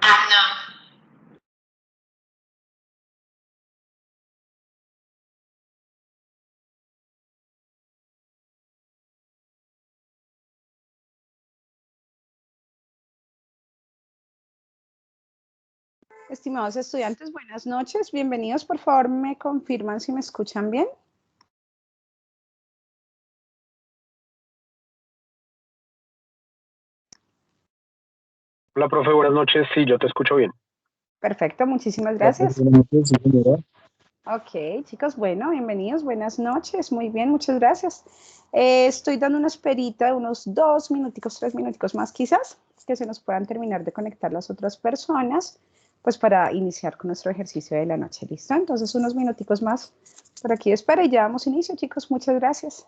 No. Estimados estudiantes, buenas noches, bienvenidos. Por favor, me confirman si me escuchan bien. Hola, profe, buenas noches. Sí, yo te escucho bien. Perfecto, muchísimas gracias. Buenas noches, sí, señora. Ok, chicos, bueno, bienvenidos, buenas noches, muy bien, muchas gracias. Estoy dando una esperita de unos 2 minuticos, 3 minuticos más quizás, que se nos puedan terminar de conectar las otras personas, pues para iniciar con nuestro ejercicio de la noche, ¿listo? Entonces unos minuticos más por aquí de espera y ya damos inicio, chicos, muchas gracias.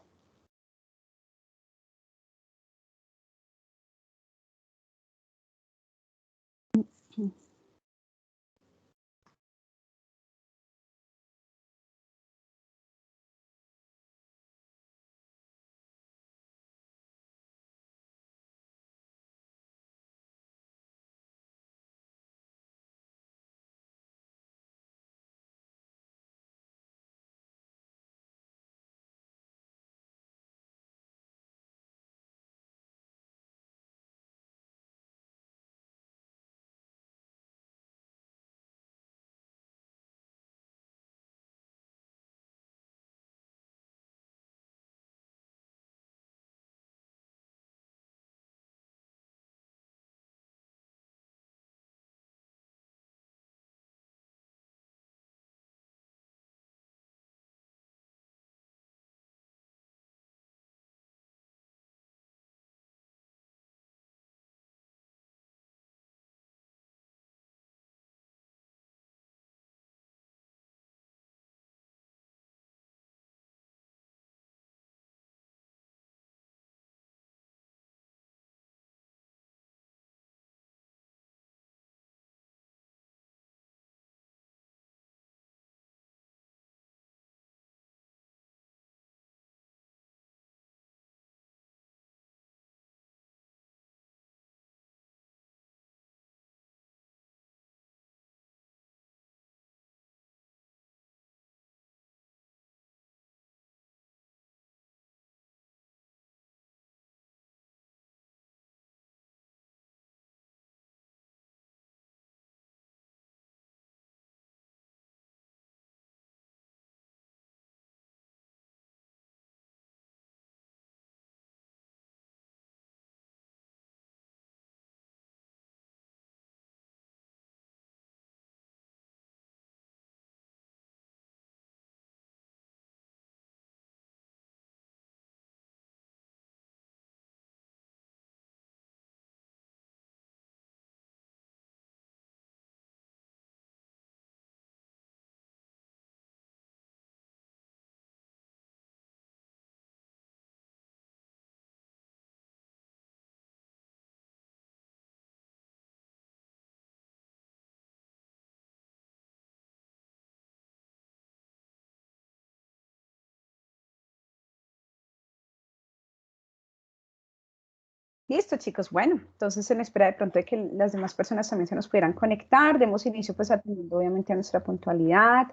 Listo, chicos. Bueno, entonces en espera de pronto de que las demás personas también se nos pudieran conectar, demos inicio pues atendiendo obviamente a nuestra puntualidad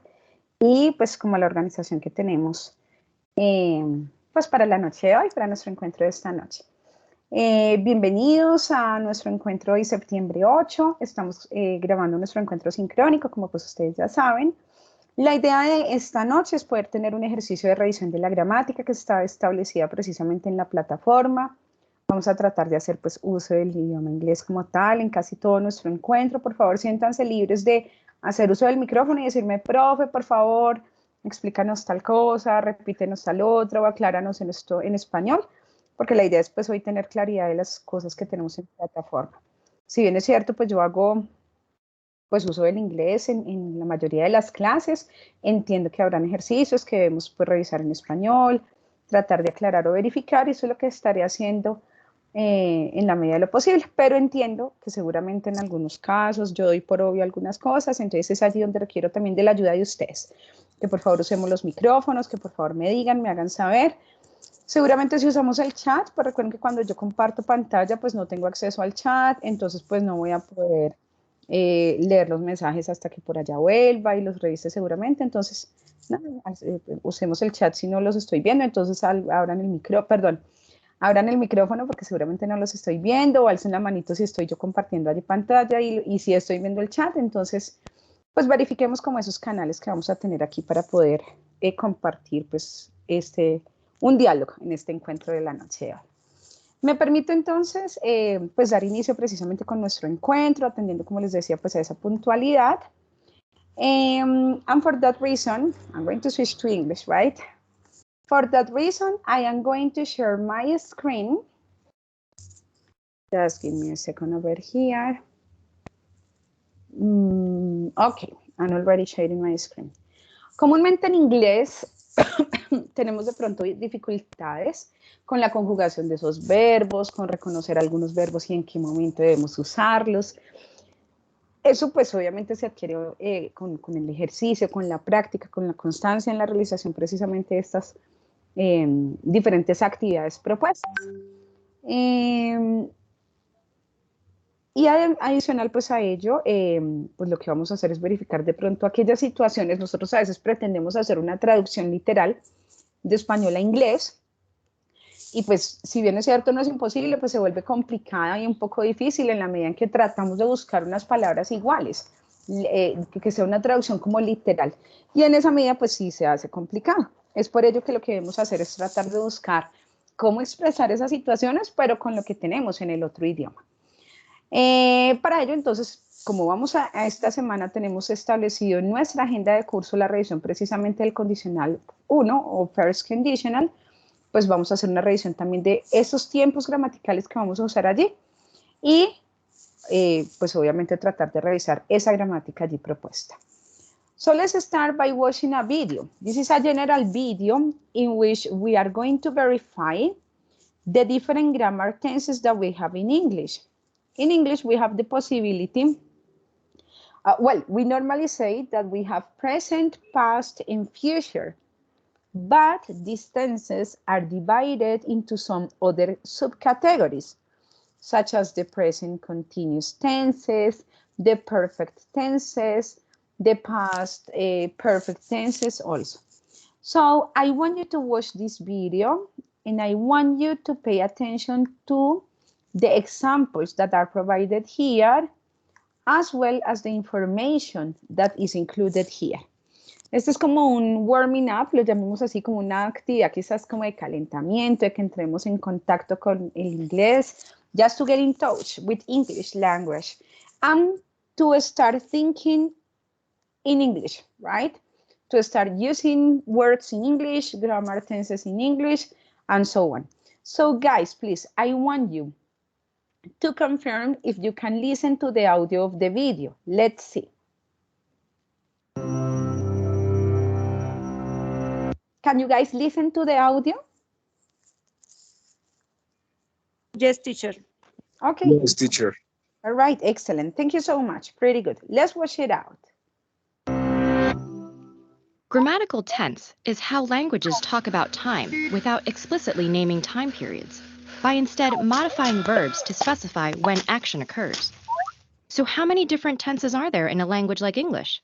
y pues como a la organización que tenemos pues para la noche de hoy, para nuestro encuentro de esta noche. Bienvenidos a nuestro encuentro de septiembre 8. Estamos grabando nuestro encuentro sincrónico, como pues ustedes ya saben. La idea de esta noche es poder tener un ejercicio de revisión de la gramática que está establecida precisamente en la plataforma. Vamos a tratar de hacer pues uso del idioma inglés como tal en casi todo nuestro encuentro. Por favor, siéntanse libres de hacer uso del micrófono y decirme, profe, por favor, explícanos tal cosa, repítenos tal otra o acláranos en esto en español, porque la idea es pues hoy tener claridad de las cosas que tenemos en plataforma. Si bien es cierto, pues yo hago pues uso del inglés en la mayoría de las clases, entiendo que habrán ejercicios que debemos pues revisar en español, tratar de aclarar o verificar, y eso es lo que estaré haciendo en la medida de lo posible, pero entiendo que seguramente en algunos casos yo doy por obvio algunas cosas, entonces es allí donde requiero también de la ayuda de ustedes, que por favor usemos los micrófonos, que por favor me digan, me hagan saber. Seguramente si usamos el chat, pues recuerden que cuando yo comparto pantalla pues no tengo acceso al chat, entonces pues no voy a poder leer los mensajes hasta que por allá vuelva y los revise seguramente. Entonces, nada, usemos el chat si no los estoy viendo. Entonces, abran el abran el micrófono porque seguramente no los estoy viendo, o alcen la manito si estoy yo compartiendo allí pantalla y si estoy viendo el chat. Entonces, pues verifiquemos como esos canales que vamos a tener aquí para poder compartir pues un diálogo en este encuentro de la noche de hoy. Me permito entonces pues dar inicio precisamente con nuestro encuentro, atendiendo, como les decía, pues a esa puntualidad. And for that reason, I'm going to switch to English, right? For that reason, I am going to share my screen. Just give me a second over here. Okay, I'm already sharing my screen. Comúnmente en inglés tenemos de pronto dificultades con la conjugación de esos verbos, con reconocer algunos verbos y en qué momento debemos usarlos. Eso pues obviamente se adquiere con el ejercicio, con la práctica, con la constancia en la realización precisamente de estas diferentes actividades propuestas. Y adicional pues a ello, pues lo que vamos a hacer es verificar de pronto aquellas situaciones. Nosotros a veces pretendemos hacer una traducción literal de español a inglés, y pues si bien es cierto no es imposible, pues se vuelve complicada y un poco difícil en la medida en que tratamos de buscar unas palabras iguales, que sea una traducción como literal, y en esa medida pues sí se hace complicado. Es por ello que lo que debemos hacer es tratar de buscar cómo expresar esas situaciones, pero con lo que tenemos en el otro idioma. Para ello, entonces, como vamos a esta semana, tenemos establecido en nuestra agenda de curso la revisión precisamente del condicional 1 o first conditional, pues vamos a hacer una revisión también de esos tiempos gramaticales que vamos a usar allí y pues obviamente tratar de revisar esa gramática allí propuesta. So let's start by watching a video. This is a general video in which we are going to verify the different grammar tenses that we have in English. In English, we have the possibility, well, we normally say that we have present, past, and future, but these tenses are divided into some other subcategories, such as the present continuous tenses, the perfect tenses, the past perfect tenses also. So I want you to watch this video, and I want you to pay attention to the examples that are provided here, as well as the information that is included here. Esto es como un warming up, lo llamamos así, como una actividad quizás como de calentamiento, de que entremos en contacto con el inglés, just to get in touch with English language, and to start thinking in English, right? To start using words in English, grammar tenses in English, and so on. So guys, please, I want you to confirm if you can listen to the audio of the video. Let's see. Can you guys listen to the audio? Yes, teacher. Okay. Yes, teacher. All right, excellent. Thank you so much. Pretty good. Let's watch it out. Grammatical tense is how languages talk about time without explicitly naming time periods, by instead modifying verbs to specify when action occurs. So how many different tenses are there in a language like English?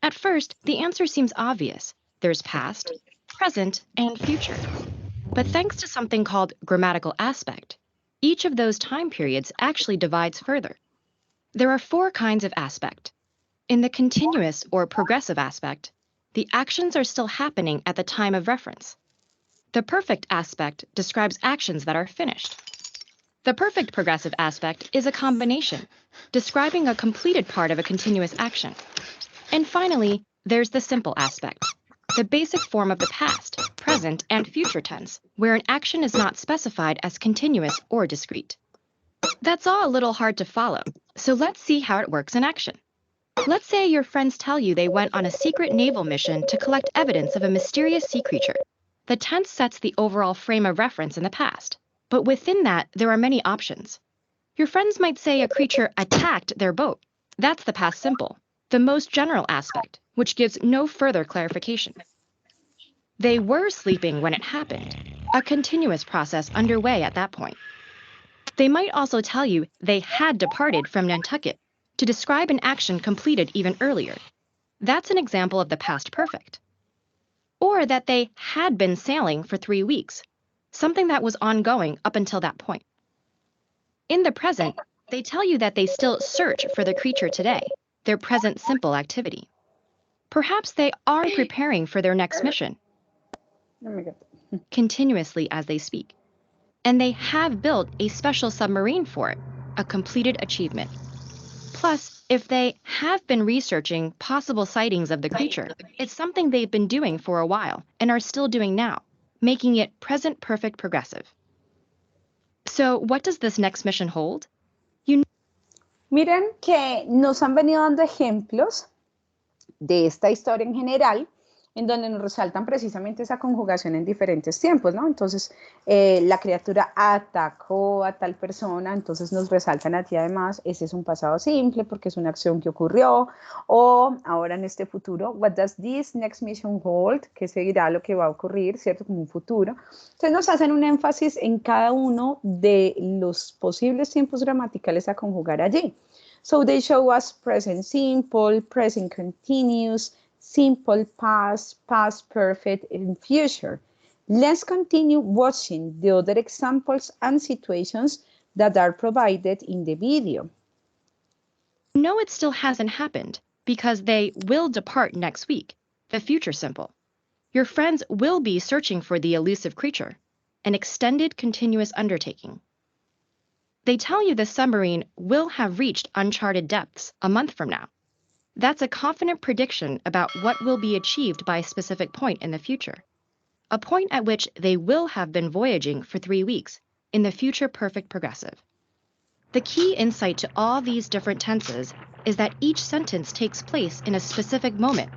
At first, the answer seems obvious. There's past, present, and future. But thanks to something called grammatical aspect, each of those time periods actually divides further. There are 4 kinds of aspect. In the continuous or progressive aspect, the actions are still happening at the time of reference. The perfect aspect describes actions that are finished. The perfect progressive aspect is a combination, describing a completed part of a continuous action. And finally, there's the simple aspect, the basic form of the past, present, and future tense, where an action is not specified as continuous or discrete. That's all a little hard to follow, so let's see how it works in action. Let's say your friends tell you they went on a secret naval mission to collect evidence of a mysterious sea creature. The tense sets the overall frame of reference in the past, but within that, there are many options. Your friends might say a creature attacked their boat. That's the past simple, the most general aspect, which gives no further clarification. They were sleeping when it happened, a continuous process underway at that point. They might also tell you they had departed from Nantucket. to describe an action completed even earlier. That's an example of the past perfect. Or that they had been sailing for 3 weeks, something that was ongoing up until that point. In the present, they tell you that they still search for the creature today, their present simple activity. Perhaps they are preparing for their next mission, Oh my God. continuously as they speak. And they have built a special submarine for it, a completed achievement. Plus, if they have been researching possible sightings of the creature, it's something they've been doing for a while and are still doing now, making it present perfect progressive. So what does this next mission hold? Miren que nos han venido dando ejemplos de esta historia en general, en donde nos resaltan precisamente esa conjugación en diferentes tiempos, ¿no? Entonces, la criatura atacó a tal persona, entonces nos resaltan aquí además, ese es un pasado simple porque es una acción que ocurrió, o ahora en este futuro, what does this next mission hold? ¿Qué seguirá lo que va a ocurrir, cierto? Como un futuro. Entonces nos hacen un énfasis en cada uno de los posibles tiempos gramaticales a conjugar allí. So they show us present simple, present continuous, simple past, past perfect, and future. Let's continue watching the other examples and situations that are provided in the video. No, it still hasn't happened because they will depart next week, the future simple. Your friends will be searching for the elusive creature, an extended continuous undertaking. They tell you the submarine will have reached uncharted depths a month from now. That's a confident prediction about what will be achieved by a specific point in the future, a point at which they will have been voyaging for 3 weeks in the future perfect progressive. The key insight to all these different tenses is that each sentence takes place in a specific moment.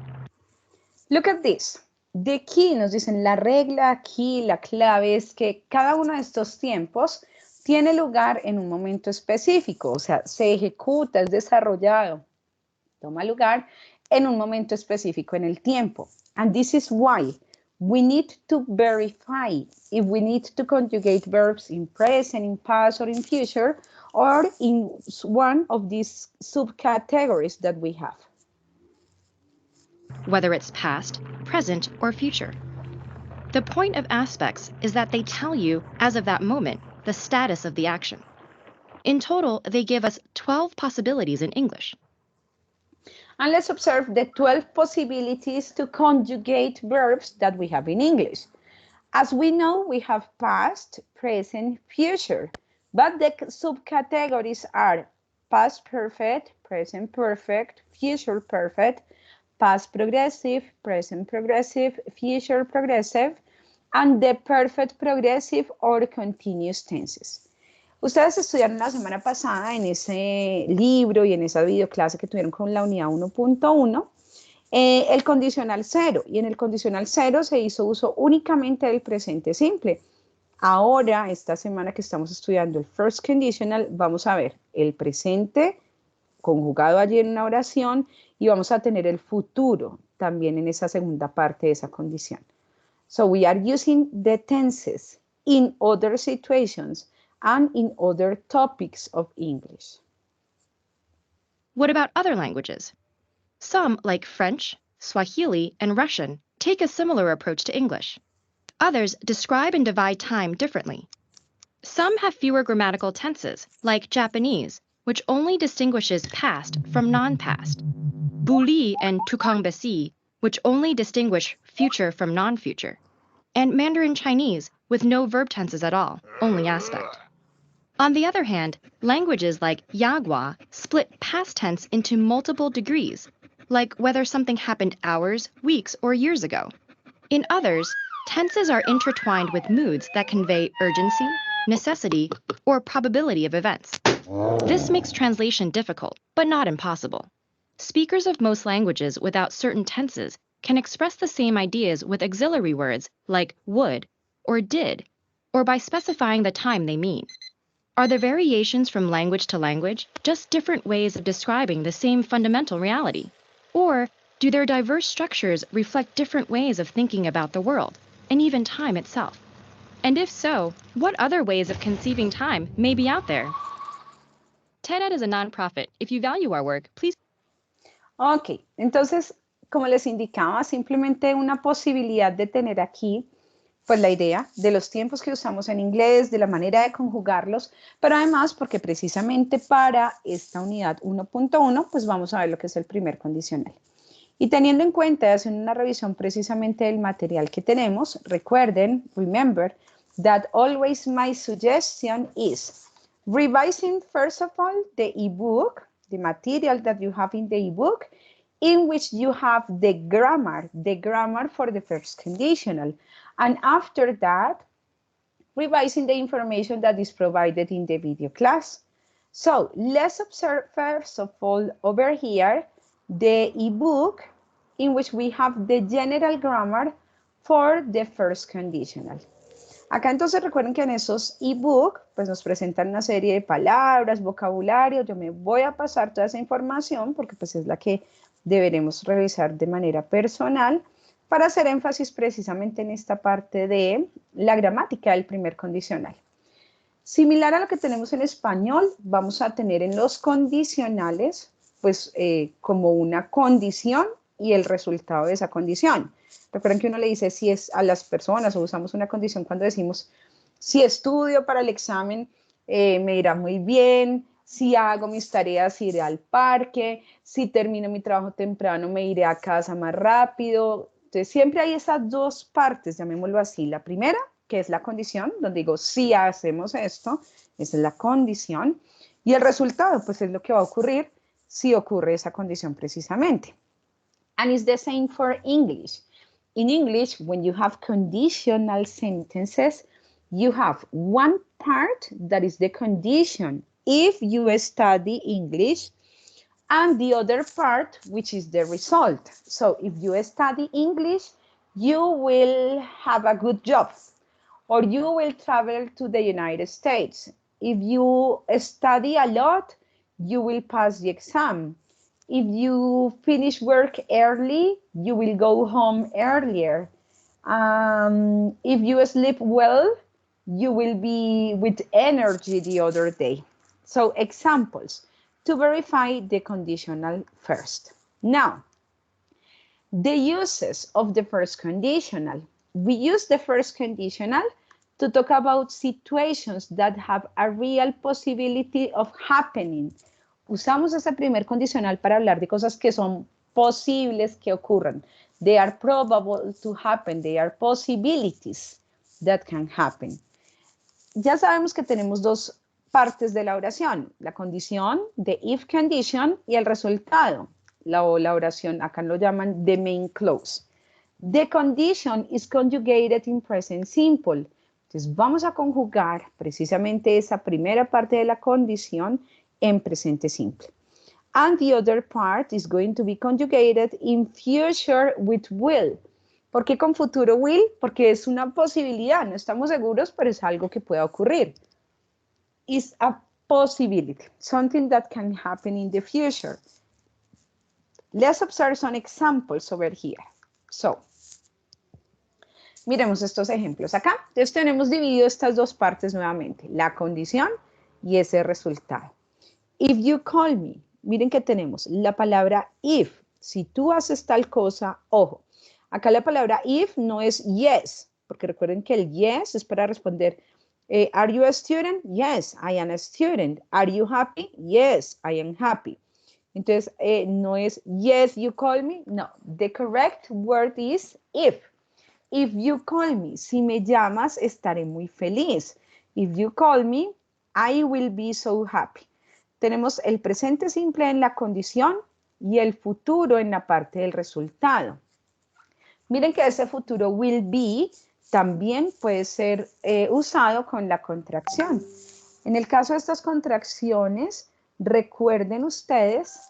Look at this. The key, nos dicen la regla aquí, la clave es que cada uno de estos tiempos tiene lugar en un momento específico, o sea, se ejecuta, es desarrollado, toma lugar en un momento específico en el tiempo. And this is why we need to verify if we need to conjugate verbs in present, in past, or in future, or in one of these subcategories that we have. Whether it's past, present, or future. The point of aspects is that they tell you, as of that moment, the status of the action. In total, they give us 12 possibilities in English. And let's observe the 12 possibilities to conjugate verbs that we have in English. As we know, we have past, present, future, but the subcategories are past perfect, present perfect, future perfect, past progressive, present progressive, future progressive, and the perfect progressive or continuous tenses. Ustedes estudiaron la semana pasada en ese libro y en esa videoclase que tuvieron con la unidad 1.1 el condicional cero, y en el condicional cero se hizo uso únicamente del presente simple. Ahora, esta semana que estamos estudiando el first conditional, vamos a ver el presente conjugado allí en una oración y vamos a tener el futuro también en esa segunda parte de esa condición. So we are using the tenses in other situations and in other topics of English. What about other languages? Some, like French, Swahili, and Russian, take a similar approach to English. Others describe and divide time differently. Some have fewer grammatical tenses, like Japanese, which only distinguishes past from non-past. Buli and Tukangbesi, which only distinguish future from non-future. And Mandarin Chinese, with no verb tenses at all, only aspect. On the other hand, languages like Yagwa split past tense into multiple degrees, like whether something happened hours, weeks, or years ago. In others, tenses are intertwined with moods that convey urgency, necessity, or probability of events. This makes translation difficult, but not impossible. Speakers of most languages without certain tenses can express the same ideas with auxiliary words like would or did, or by specifying the time they mean. Are the variations from language to language just different ways of describing the same fundamental reality? Or do their diverse structures reflect different ways of thinking about the world, and even time itself? And if so, what other ways of conceiving time may be out there? TED-Ed is a nonprofit. If you value our work, please. Ok, entonces, como les indicaba, simplemente una posibilidad de tener aquí, pues la idea de los tiempos que usamos en inglés, de la manera de conjugarlos, pero además porque precisamente para esta unidad 1.1, pues vamos a ver lo que es el primer condicional. Y teniendo en cuenta, haciendo una revisión precisamente del material que tenemos, recuerden, remember, that always my suggestion is revising first of all the ebook, the material that you have in the ebook, in which you have the grammar for the first conditional. And after that, revising the information that is provided in the video class. So let's observe first of all over here, the ebook in which we have the general grammar for the first conditional. Acá entonces recuerden que en esos ebook pues nos presentan una serie de palabras, vocabulario. Yo me voy a pasar toda esa información porque pues es la que deberemos revisar de manera personal para hacer énfasis precisamente en esta parte de la gramática del primer condicional. Similar a lo que tenemos en español, vamos a tener en los condicionales pues como una condición y el resultado de esa condición. Recuerden que uno le dice si es a las personas o usamos una condición cuando decimos si estudio para el examen me irá muy bien, si hago mis tareas iré al parque, si termino mi trabajo temprano me iré a casa más rápido. Entonces siempre hay esas dos partes, llamémoslo así. La primera, que es la condición, donde digo si hacemos esto, esa es la condición, y el resultado pues es lo que va a ocurrir si ocurre esa condición precisamente. And it's the same for English. In English, when you have conditional sentences, you have one part that is the condition if you study English, and the other part, which is the result. So if you study English, you will have a good job, or you will travel to the United States. If you study a lot, you will pass the exam. If you finish work early, you will go home earlier. If you sleep well, you will be with energy the other day. So examples to verify the conditional first. Now, the uses of the first conditional. We use the first conditional to talk about situations that have a real possibility of happening. Usamos ese primer condicional para hablar de cosas que son posibles que ocurran. They are probable to happen. They are possibilities that can happen. Ya sabemos que tenemos dos partes de la oración. La condición, the if condition, y el resultado. La oración, acá lo llaman the main clause. The condition is conjugated in present simple. Entonces vamos a conjugar precisamente esa primera parte de la condición en presente simple. And the other part is going to be conjugated in future with will. ¿Por qué con futuro will? Porque es una posibilidad, no estamos seguros, pero es algo que pueda ocurrir. It's a possibility, something that can happen in the future. Let's observe some examples over here. So, miremos estos ejemplos acá. Entonces tenemos dividido estas dos partes nuevamente, la condición y ese resultado. If you call me, miren que tenemos la palabra if. Si tú haces tal cosa, ojo. Acá la palabra if no es yes, porque recuerden que el yes es para responder, are you a student? Yes, I am a student. Are you happy? Yes, I am happy. Entonces, no es yes, you call me. No, the correct word is if. If you call me, si me llamas, estaré muy feliz. If you call me, I will be so happy. Tenemos el presente simple en la condición y el futuro en la parte del resultado. Miren que ese futuro will be también puede ser usado con la contracción. En el caso de estas contracciones, recuerden ustedes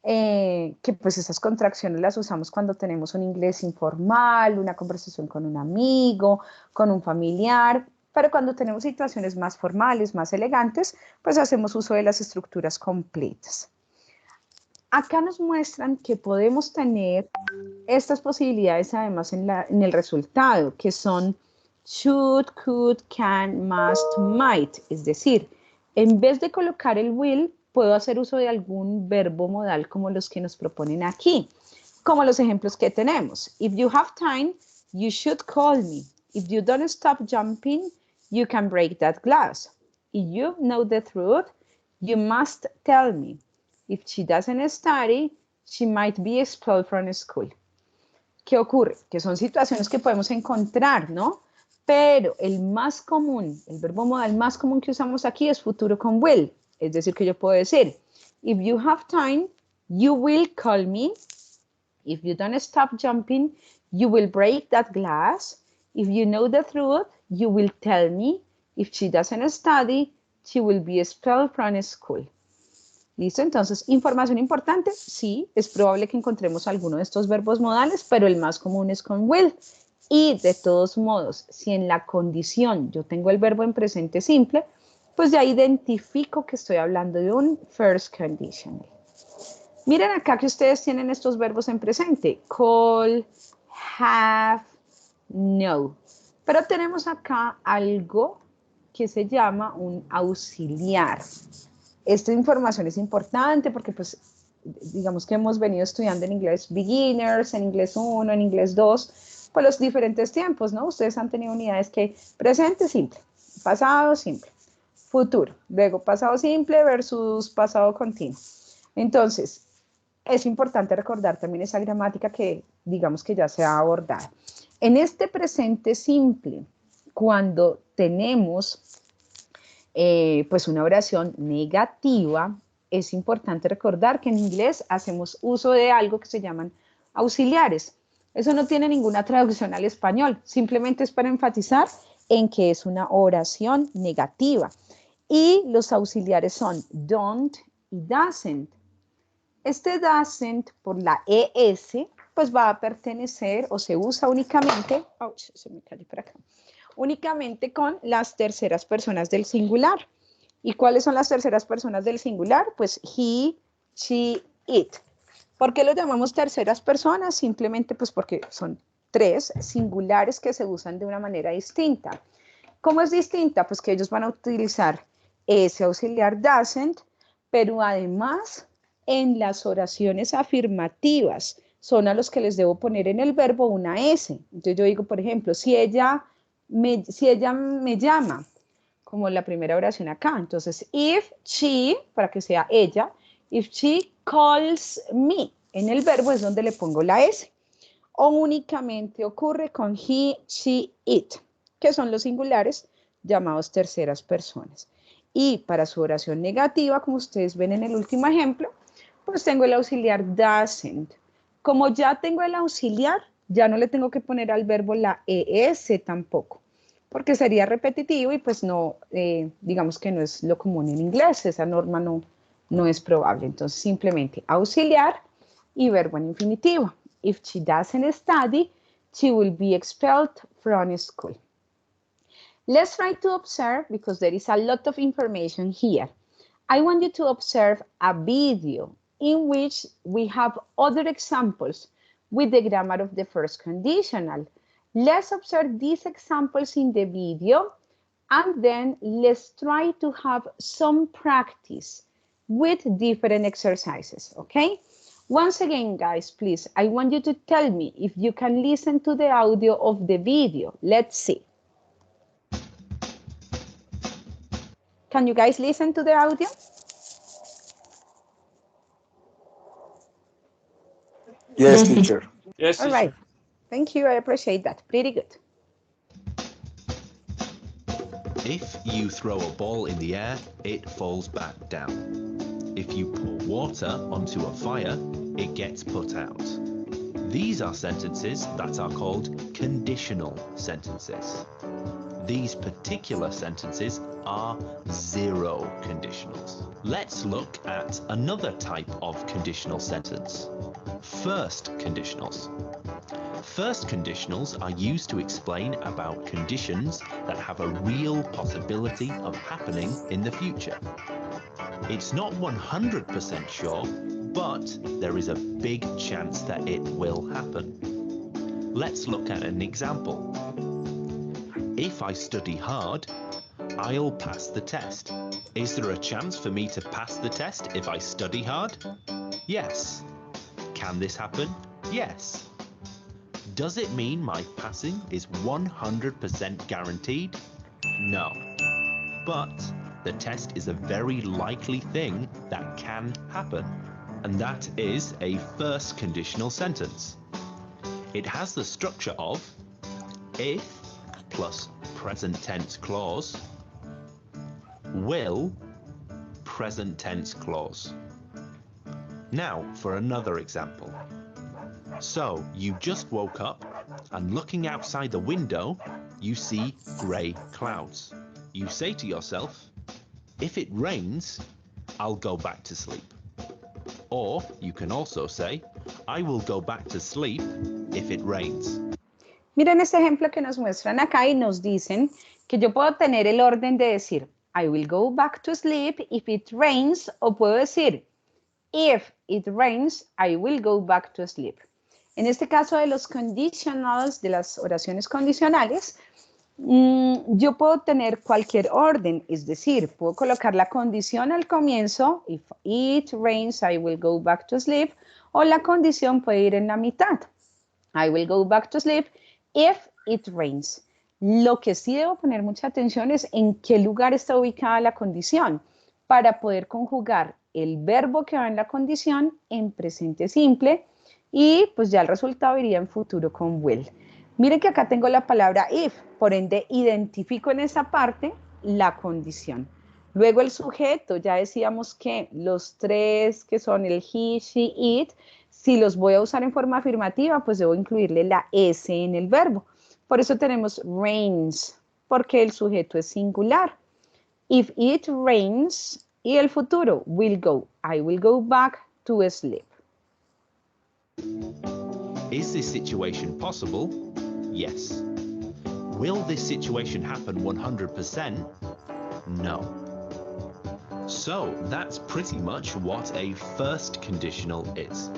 que pues estas contracciones las usamos cuando tenemos un inglés informal, una conversación con un amigo, con un familiar. Pero cuando tenemos situaciones más formales, más elegantes, pues hacemos uso de las estructuras completas. Acá nos muestran que podemos tener estas posibilidades además en el resultado, que son should, could, can, must, might. Es decir, en vez de colocar el will, puedo hacer uso de algún verbo modal como los que nos proponen aquí, como los ejemplos que tenemos. If you have time, you should call me. If you don't stop jumping, you can break that glass. If you know the truth, you must tell me. If she doesn't study, she might be expelled from school. ¿Qué ocurre? Que son situaciones que podemos encontrar, ¿no? Pero el más común, el verbo modal más común que usamos aquí es futuro con will. Es decir, que yo puedo decir, if you have time, you will call me. If you don't stop jumping, you will break that glass. If you know the truth, you will tell me. If she doesn't study, she will be expelled from school. ¿Listo? Entonces, información importante, sí, es probable que encontremos alguno de estos verbos modales, pero el más común es con will. Y de todos modos, si en la condición yo tengo el verbo en presente simple, pues ya identifico que estoy hablando de un first conditional. Miren acá que ustedes tienen estos verbos en presente, call, have, know. Pero tenemos acá algo que se llama un auxiliar. Esta información es importante porque, pues, digamos que hemos venido estudiando en inglés beginners, en inglés 1, en inglés 2, por los diferentes tiempos, ¿no? Ustedes han tenido unidades que presente simple, pasado simple, futuro, luego pasado simple versus pasado continuo. Entonces, es importante recordar también esa gramática que, digamos que ya se ha abordado. En este presente simple, cuando tenemos pues una oración negativa, es importante recordar que en inglés hacemos uso de algo que se llaman auxiliares. Eso no tiene ninguna traducción al español, simplemente es para enfatizar en que es una oración negativa. Y los auxiliares son don't y doesn't. Este doesn't por la ES, pues va a pertenecer o se usa únicamente, se me cayó por acá, únicamente con las terceras personas del singular. ¿Y cuáles son las terceras personas del singular? Pues he, she, it. ¿Por qué lo llamamos terceras personas? Simplemente pues porque son tres singulares que se usan de una manera distinta. ¿Cómo es distinta? Pues que ellos van a utilizar ese auxiliar doesn't, pero además en las oraciones afirmativas son a los que les debo poner en el verbo una S. Entonces yo digo, por ejemplo, si ella me llama, como la primera oración acá, entonces if she, para que sea ella, if she calls me, en el verbo es donde le pongo la S. O únicamente ocurre con he, she, it, que son los singulares llamados terceras personas. Y para su oración negativa, como ustedes ven en el último ejemplo, pues tengo el auxiliar doesn't. Como ya tengo el auxiliar, ya no le tengo que poner al verbo la ES tampoco, porque sería repetitivo y pues no, digamos que no es lo común en inglés, esa norma no es probable. Entonces simplemente auxiliar y verbo en infinitivo. If she doesn't study, she will be expelled from school. Let's try to observe, because there is a lot of information here. I want you to observe a video in which we have other examples with the grammar of the first conditional. Let's observe these examples in the video, and then let's try to have some practice with different exercises, okay? Once again, guys, please, I want you to tell me if you can listen to the audio of the video. Let's see. Can you guys listen to the audio? Yes, teacher. Yes, All right. Thank you. I appreciate that. Pretty good. If you throw a ball in the air, it falls back down. If you pour water onto a fire, it gets put out. These are sentences that are called conditional sentences. These particular sentences are zero conditionals. Let's look at another type of conditional sentence, first conditionals. First conditionals are used to explain about conditions that have a real possibility of happening in the future. It's not 100% sure, but there is a big chance that it will happen. Let's look at an example. If I study hard, I'll pass the test. Is there a chance for me to pass the test if I study hard? Yes. Can this happen? Yes. Does it mean my passing is 100% guaranteed? No. But the test is a very likely thing that can happen. And that is a first conditional sentence. It has the structure of if plus present tense clause, will present tense clause. Now for another example. So you just woke up and looking outside the window, you see grey clouds. You say to yourself, if it rains, I'll go back to sleep. Or you can also say, I will go back to sleep if it rains. Miren este ejemplo que nos muestran acá y nos dicen que yo puedo tener el orden de decir I will go back to sleep if it rains, o puedo decir if it rains, I will go back to sleep. En este caso de los conditionals, de las oraciones condicionales, yo puedo tener cualquier orden, es decir, puedo colocar la condición al comienzo, if it rains, I will go back to sleep, o la condición puede ir en la mitad. I will go back to sleep if it rains. Lo que sí debo poner mucha atención es en qué lugar está ubicada la condición para poder conjugar el verbo que va en la condición en presente simple y pues ya el resultado iría en futuro con will. Miren que acá tengo la palabra if, por ende identifico en esa parte la condición. Luego el sujeto, ya decíamos que los tres que son el he, she, it, si los voy a usar en forma afirmativa, pues debo incluirle la S en el verbo. Por eso tenemos rains, porque el sujeto es singular. If it rains, y el futuro, will go. I will go back to sleep. Is this situation possible? Yes. Will this situation happen 100%? No. So that's pretty much what a first conditional is.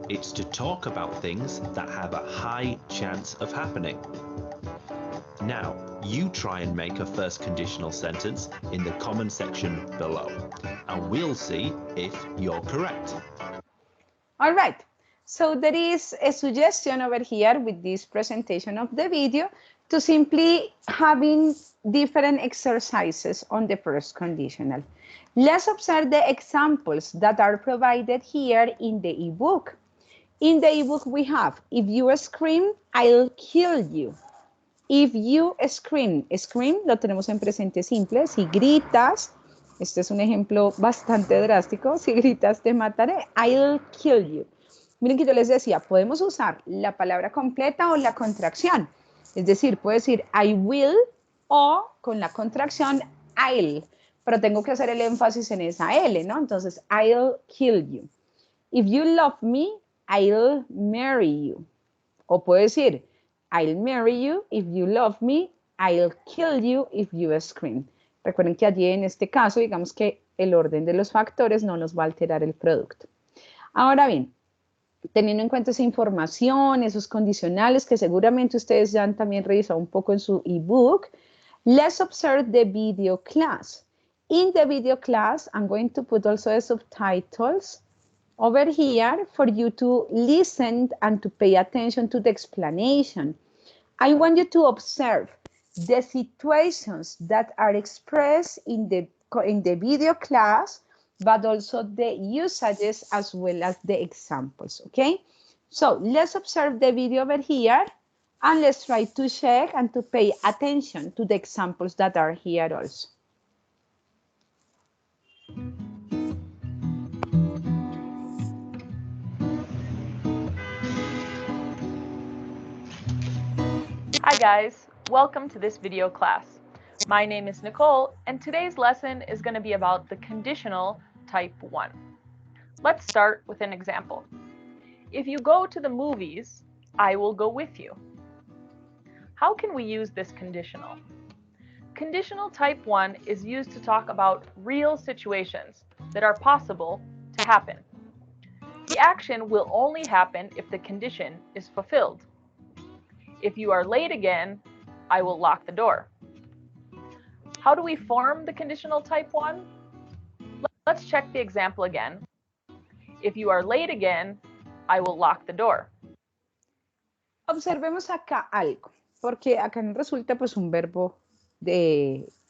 It's to talk about things that have a high chance of happening. Now, you try and make a first conditional sentence in the comment section below, and we'll see if you're correct. All right, so there is a suggestion over here with this presentation of the video to simply having different exercises on the first conditional. Let's observe the examples that are provided here in the ebook. In the ebook we have, if you scream, I'll kill you. If you scream, scream lo tenemos en presente simple. Si gritas, este es un ejemplo bastante drástico, si gritas te mataré, I'll kill you. Miren que yo les decía, podemos usar la palabra completa o la contracción. Es decir, puedo decir I will o con la contracción I'll, pero tengo que hacer el énfasis en esa L, ¿no? Entonces, I'll kill you. If you love me, I'll marry you. O puedo decir, I'll marry you if you love me, I'll kill you if you scream. Recuerden que allí en este caso, digamos que el orden de los factores no nos va a alterar el producto. Ahora bien, teniendo en cuenta esa información, esos condicionales que seguramente ustedes ya han también revisado un poco en su ebook, let's observe the video class. In the video class, I'm going to put also the subtitles over here for you to listen and to pay attention to the explanation. I want you to observe the situations that are expressed in the video class, but also the usages as well as the examples, okay? So let's observe the video over here and let's try to check and to pay attention to the examples that are here also. Hi guys, welcome to this video class. My name is Nicole and today's lesson is going to be about the conditional type 1. Let's start with an example. If you go to the movies, I will go with you. How can we use this conditional? Conditional type 1 is used to talk about real situations that are possible to happen. The action will only happen if the condition is fulfilled. If you are late again, I will lock the door. How do we form the conditional type 1? Let's check the example again. If you are late again, I will lock the door. Observemos acá algo, porque acá nos resulta pues un verbo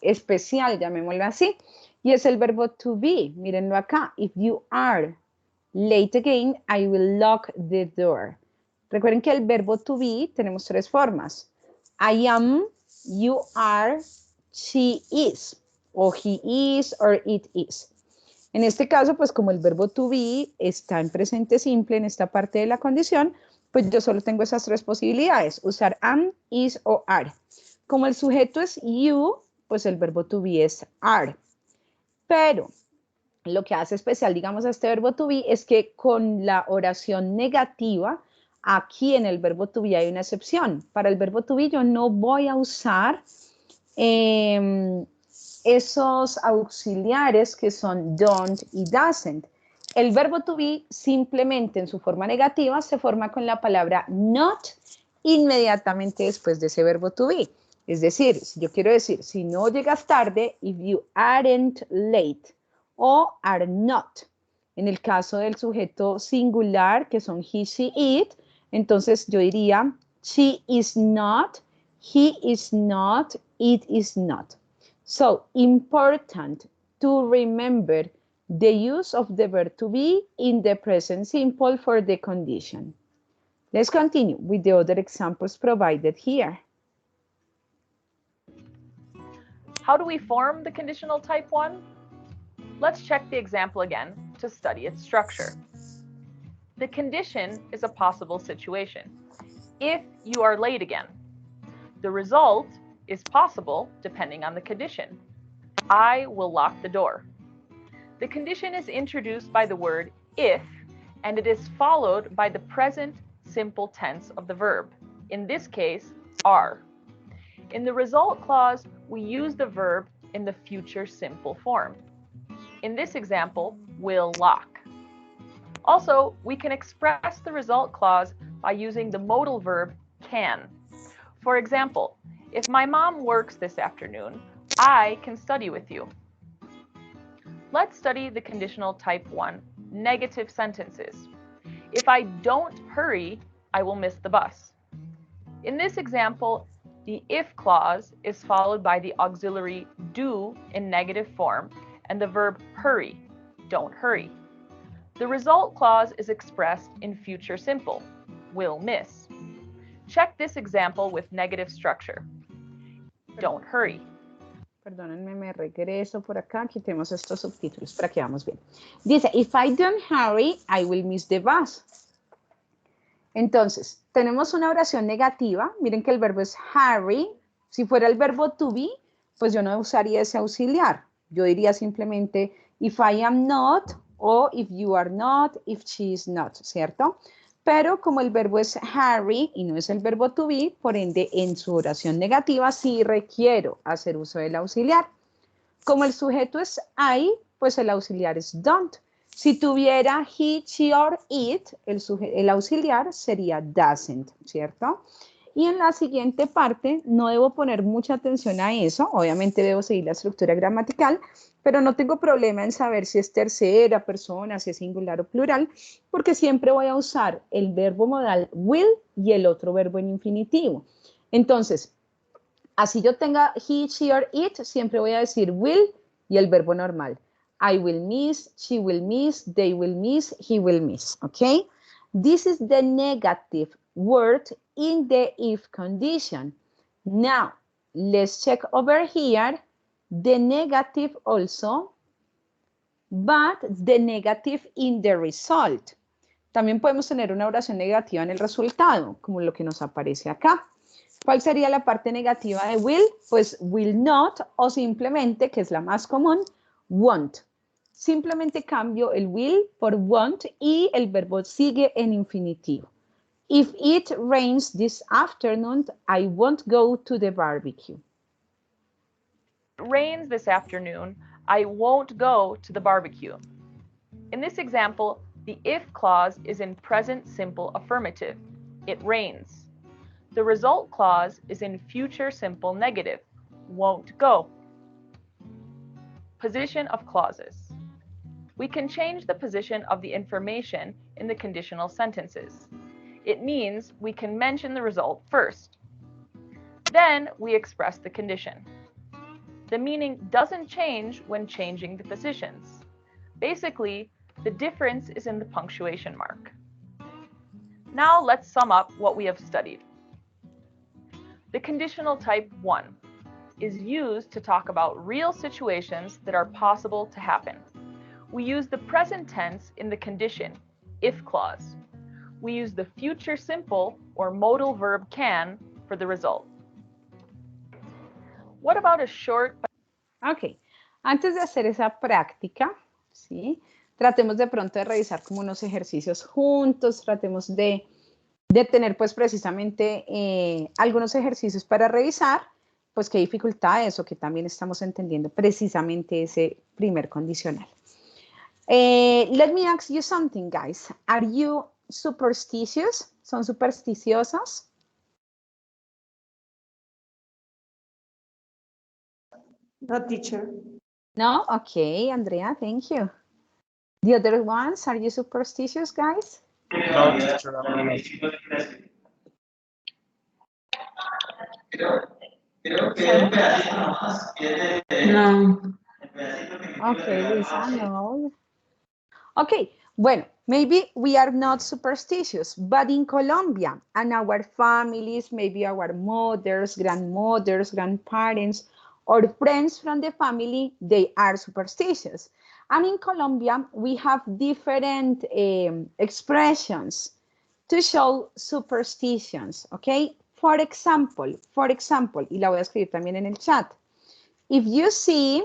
especial, llamémoslo así, y es el verbo to be. Mírenlo acá. If you are late again, I will lock the door. Recuerden que el verbo to be tenemos tres formas. I am, you are, she is, o he is, or it is. En este caso, pues como el verbo to be está en presente simple en esta parte de la condición, pues yo solo tengo esas tres posibilidades, usar am, is o are. Como el sujeto es you, pues el verbo to be es are. Pero lo que hace especial, digamos, a este verbo to be es que con la oración negativa, aquí en el verbo to be hay una excepción. Para el verbo to be yo no voy a usar esos auxiliares que son don't y doesn't. El verbo to be simplemente en su forma negativa se forma con la palabra not inmediatamente después de ese verbo to be. Es decir, si yo quiero decir, si no llegas tarde, if you aren't late, o are not. En el caso del sujeto singular, que son he, she, it, entonces yo diría, she is not, he is not, it is not. So, important to remember the use of the verb to be in the present simple for the condition. Let's continue with the other examples provided here. How do we form the conditional type 1? Let's check the example again to study its structure. The condition is a possible situation. If you are late again, the result is possible depending on the condition. I will lock the door. The condition is introduced by the word if, and it is followed by the present simple tense of the verb, in this case, are. In the result clause, we use the verb in the future simple form. In this example, will lock. Also, we can express the result clause by using the modal verb can. For example, if my mom works this afternoon, I can study with you. Let's study the conditional type 1 negative sentences. If I don't hurry, I will miss the bus. In this example, the if clause is followed by the auxiliary do in negative form and the verb hurry, don't hurry. The result clause is expressed in future simple, will miss. Check this example with negative structure. Don't hurry. Perdónenme, me regreso por acá, quitemos estos subtítulos para que vamos bien. Dice, if I don't hurry, I will miss the bus. Entonces, tenemos una oración negativa. Miren que el verbo es hurry. Si fuera el verbo to be, pues yo no usaría ese auxiliar. Yo diría simplemente, if I am not, o if you are not, if she is not, ¿cierto? Pero como el verbo es hurry y no es el verbo to be, por ende, en su oración negativa sí requiero hacer uso del auxiliar. Como el sujeto es I, pues el auxiliar es don't. Si tuviera he, she, or it, el auxiliar sería doesn't, ¿cierto? Y en la siguiente parte no debo poner mucha atención a eso, obviamente debo seguir la estructura gramatical, pero no tengo problema en saber si es tercera persona, si es singular o plural, porque siempre voy a usar el verbo modal will y el otro verbo en infinitivo. Entonces, así yo tenga he, she, or it, siempre voy a decir will y el verbo normal. I will miss, she will miss, they will miss, he will miss, okay? This is the negative word in the if condition. Now, let's check over here the negative also, but the negative in the result. También podemos tener una oración negativa en el resultado, como lo que nos aparece acá. ¿Cuál sería la parte negativa de will? Pues will not o simplemente, que es la más común, won't. Simplemente cambio el will por won't y el verbo sigue en infinitivo. If it rains this afternoon, I won't go to the barbecue. It rains this afternoon, I won't go to the barbecue. In this example, the if clause is in present simple affirmative. It rains. The result clause is in future simple negative. Won't go. position of clauses. We can change the position of the information in the conditional sentences. It means we can mention the result first. Then we express the condition. The meaning doesn't change when changing the positions. Basically, the difference is in the punctuation mark. Now let's sum up what we have studied. The conditional type 1 is used to talk about real situations that are possible to happen. We use the present tense in the condition, if clause. We use the future simple or modal verb can for the result. What about a short... Ok, antes de hacer esa práctica, ¿sí? Tratemos de pronto de revisar como unos ejercicios juntos, tratemos de tener pues precisamente algunos ejercicios para revisar, pues qué dificultades o que también estamos entendiendo precisamente ese primer condicional. Let me ask you something, guys. Are you superstitious? ¿Son supersticiosos? No, teacher. No? Okay, Andrea, thank you. The other ones, are you superstitious, guys? No, teacher. No. Okay, Lisa, no. Okay, bueno, maybe we are not superstitious, but in Colombia and our families, maybe our mothers, grandmothers, grandparents, or friends from the family, they are superstitious. And in Colombia, we have different expressions to show superstitions, okay? For example, y la voy a escribir también en el chat. If you see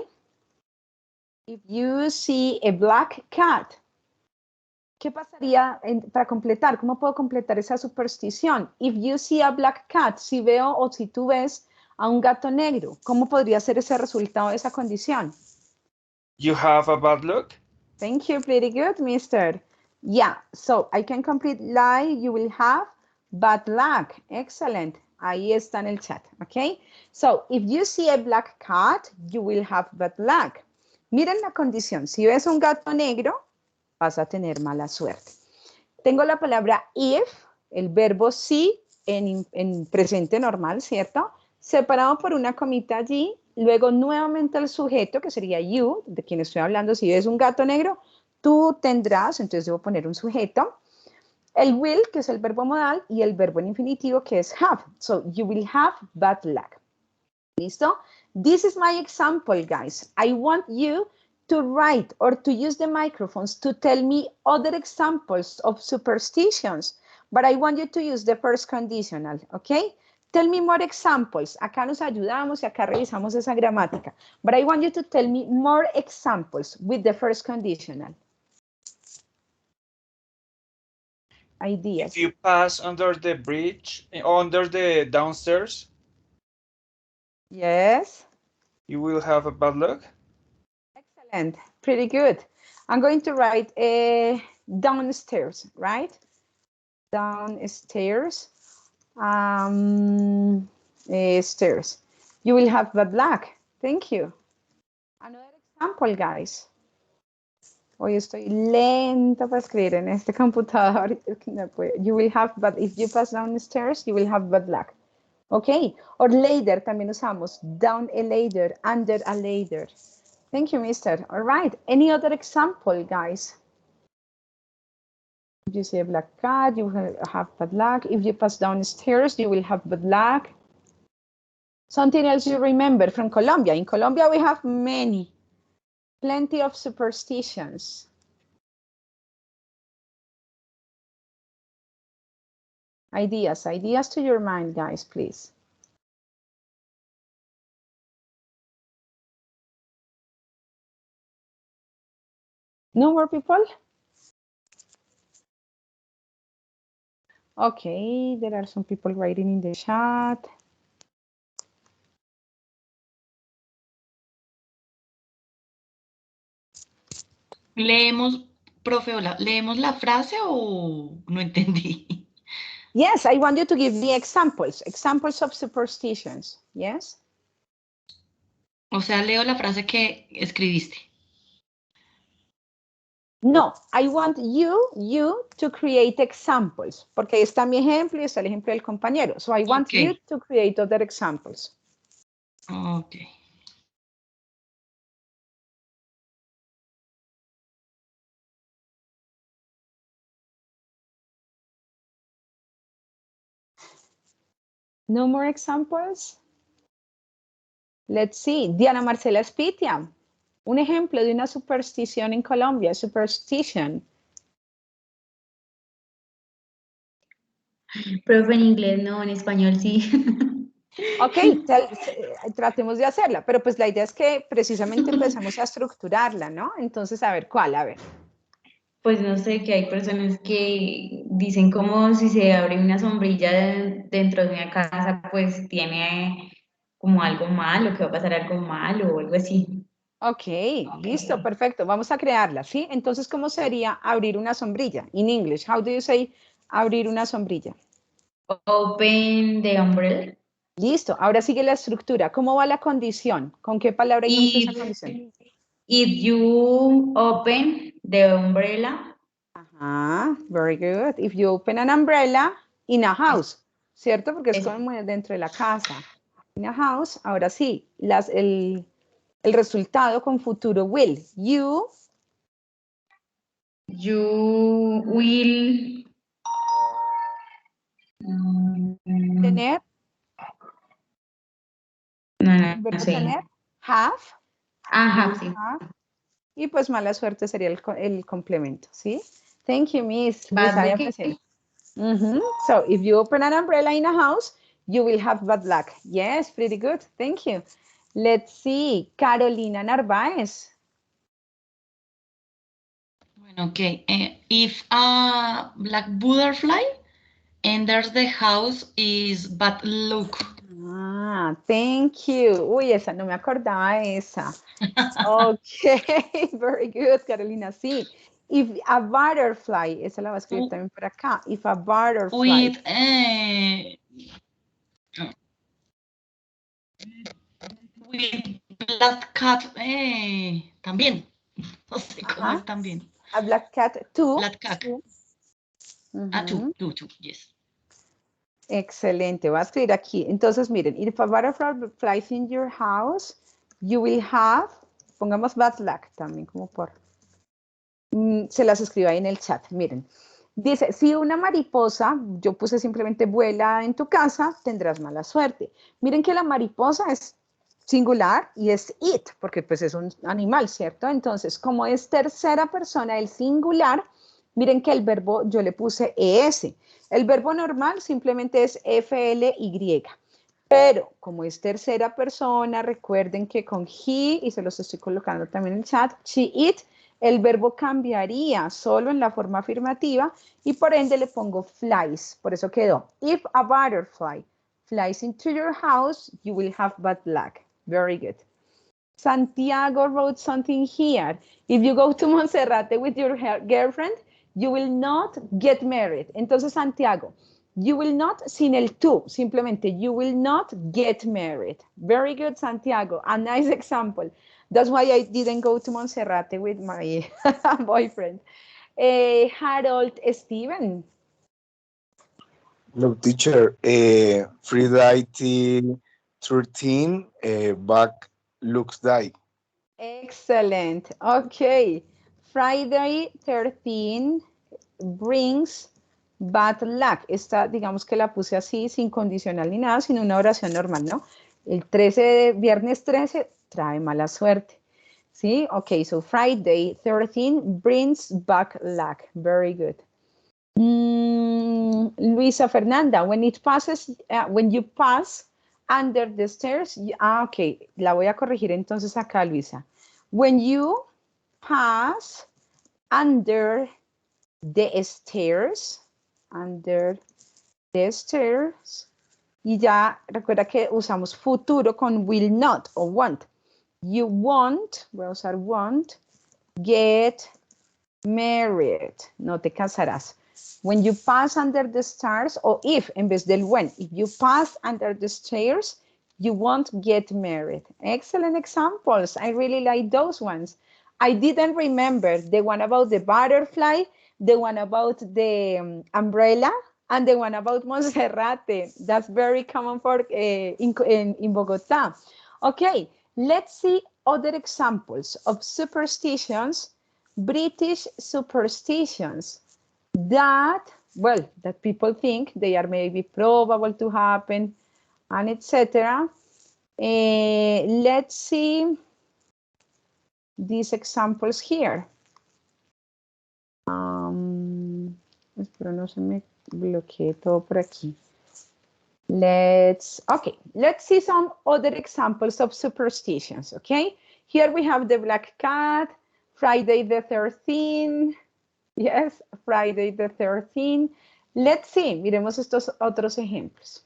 a black cat, ¿qué pasaría para completar? ¿Cómo puedo completar esa superstición? If you see a black cat, si veo o si tú ves a un gato negro, ¿cómo podría ser ese resultado de esa condición? You have a bad luck? Thank you, pretty good, mister. Yeah, so I can complete lie, you will have bad luck. Excellent. Ahí está en el chat, okay? So, if you see a black cat, you will have bad luck. Miren la condición. Si ves un gato negro, vas a tener mala suerte. Tengo la palabra if, el verbo sí en presente normal, ¿cierto? Separado por una comita allí, luego nuevamente el sujeto, que sería you, de quien estoy hablando. Si ves un gato negro, tú tendrás, entonces debo poner un sujeto. El will, que es el verbo modal, y el verbo en infinitivo, que es have. So, you will have bad luck. ¿Listo? This is my example, guys. I want you to write or to use the microphones to tell me other examples of superstitions, but I want you to use the first conditional, okay? Tell me more examples. Acá nos ayudamos y acá revisamos esa gramática, but I want you to tell me more examples with the first conditional. Ideas. If you pass under the bridge, under the downstairs, Yes. you will have a bad luck. Excellent. Pretty good. I'm going to write downstairs, right? Downstairs. Stairs. You will have bad luck. Thank you. Another example, guys. Hoy estoy lenta para escribir en este computador. You will have, but if you pass downstairs, you will have bad luck. Okay. Or ladder, también usamos down a ladder, under a ladder. Thank you, mister. All right. Any other example, guys? If you see a black cat, you will have bad luck. If you pass downstairs, you will have bad luck. Something else you remember from Colombia. In Colombia, we have plenty of superstitions. Ideas to your mind, guys, please. No more people? Okay, there are some people writing in the chat. Leemos, profe, hola, ¿leemos la frase o no entendí? Yes, I want you to give me examples of superstitions, yes? O sea, leo la frase que escribiste. No, I want you to create examples, porque ahí está mi ejemplo y está el ejemplo del compañero. So I want you to create other examples. Ok. No more examples? Let's see. Diana Marcela Spitia. Un ejemplo de una superstición en Colombia. Superstition. Profe, en inglés no, en español sí. Ok, tratemos de hacerla, pero pues la idea es que precisamente empecemos a estructurarla, ¿no? Entonces, a ver, ¿cuál? A ver. Pues no sé, que hay personas que dicen como si se abre una sombrilla dentro de una casa, pues tiene como algo malo, que va a pasar algo malo o algo así. Ok, listo, perfecto. Vamos a crearla, ¿sí? Entonces, ¿cómo sería abrir una sombrilla? In English, how do you say abrir una sombrilla? Open the umbrella. Listo, ahora sigue la estructura. ¿Cómo va la condición? ¿Con qué palabra inicia esa condición? If you open the umbrella. Ajá, very good. If you open an umbrella in a house, ¿cierto? Porque es como dentro de la casa. In a house, ahora sí, el resultado con futuro will. You will tener. No sé. Tener, have. Ajá, sí. Y pues mala suerte sería el complemento, ¿sí? Thank you, Miss. Bad Luisa, luck. So, if you open an umbrella in a house, you will have bad luck. Yes, pretty good. Thank you. Let's see. Carolina Narváez. Bueno, ok. If a black butterfly enters the house is bad luck. Ah, thank you. Uy, esa no me acordaba esa. Ok, very good, Carolina. Sí. If a butterfly, esa la voy a escribir también por acá. If a butterfly. With black cat, también. No sé cómo es también. A black cat, two. Black cat. Two, yes. Excelente, voy a escribir aquí. Entonces, miren, if a butterfly flies in your house, you will have, pongamos bad luck también, como por, se las escribo ahí en el chat, miren. Dice, si una mariposa, yo puse simplemente vuela en tu casa, tendrás mala suerte. Miren que la mariposa es singular y es it, porque pues es un animal, ¿cierto? Entonces, como es tercera persona el singular, miren que el verbo yo le puse es. El verbo normal simplemente es FLY. Pero como es tercera persona, recuerden que con he, y se los estoy colocando también en el chat, she, it, el verbo cambiaría solo en la forma afirmativa y por ende le pongo flies. Por eso quedó, if a butterfly flies into your house, you will have bad luck. Very good. Santiago wrote something here. If you go to Monserrate with your girlfriend, you will not get married. Entonces, Santiago, you will not sin el to, simplemente you will not get married. Very good, Santiago. A nice example. That's why I didn't go to Monserrate with my boyfriend. Harold Steven. Look, teacher, Friday 13, back looks die. Excellent. Okay. Friday 13 brings bad luck. Esta, digamos que la puse así, sin condicional ni nada, sino una oración normal, ¿no? El 13, viernes 13 trae mala suerte. ¿Sí? Ok, so Friday 13 brings bad luck. Very good. Luisa Fernanda, when you pass under the stairs, ok, la voy a corregir entonces acá, Luisa. When you pass under the stairs, y ya recuerda que usamos futuro con will not o won't. You won't, voy a usar won't, get married, no te casarás. When you pass under the stairs, o if en vez del when, if you pass under the stairs, You won't get married. Excellent examples. I really like those ones. I didn't remember the one about the butterfly, the one about the umbrella, and the one about Monserrate. That's very common for in Bogota. Okay, let's see other examples of superstitions, British superstitions that, well, that people think they are maybe probable to happen, and etc. Let's see these examples here. Espero no se me bloquee todo por aquí. Let's see some other examples of superstitions, okay? Here we have the black cat, Friday the 13th. Yes, Friday the 13th. Let's see, miremos estos otros ejemplos.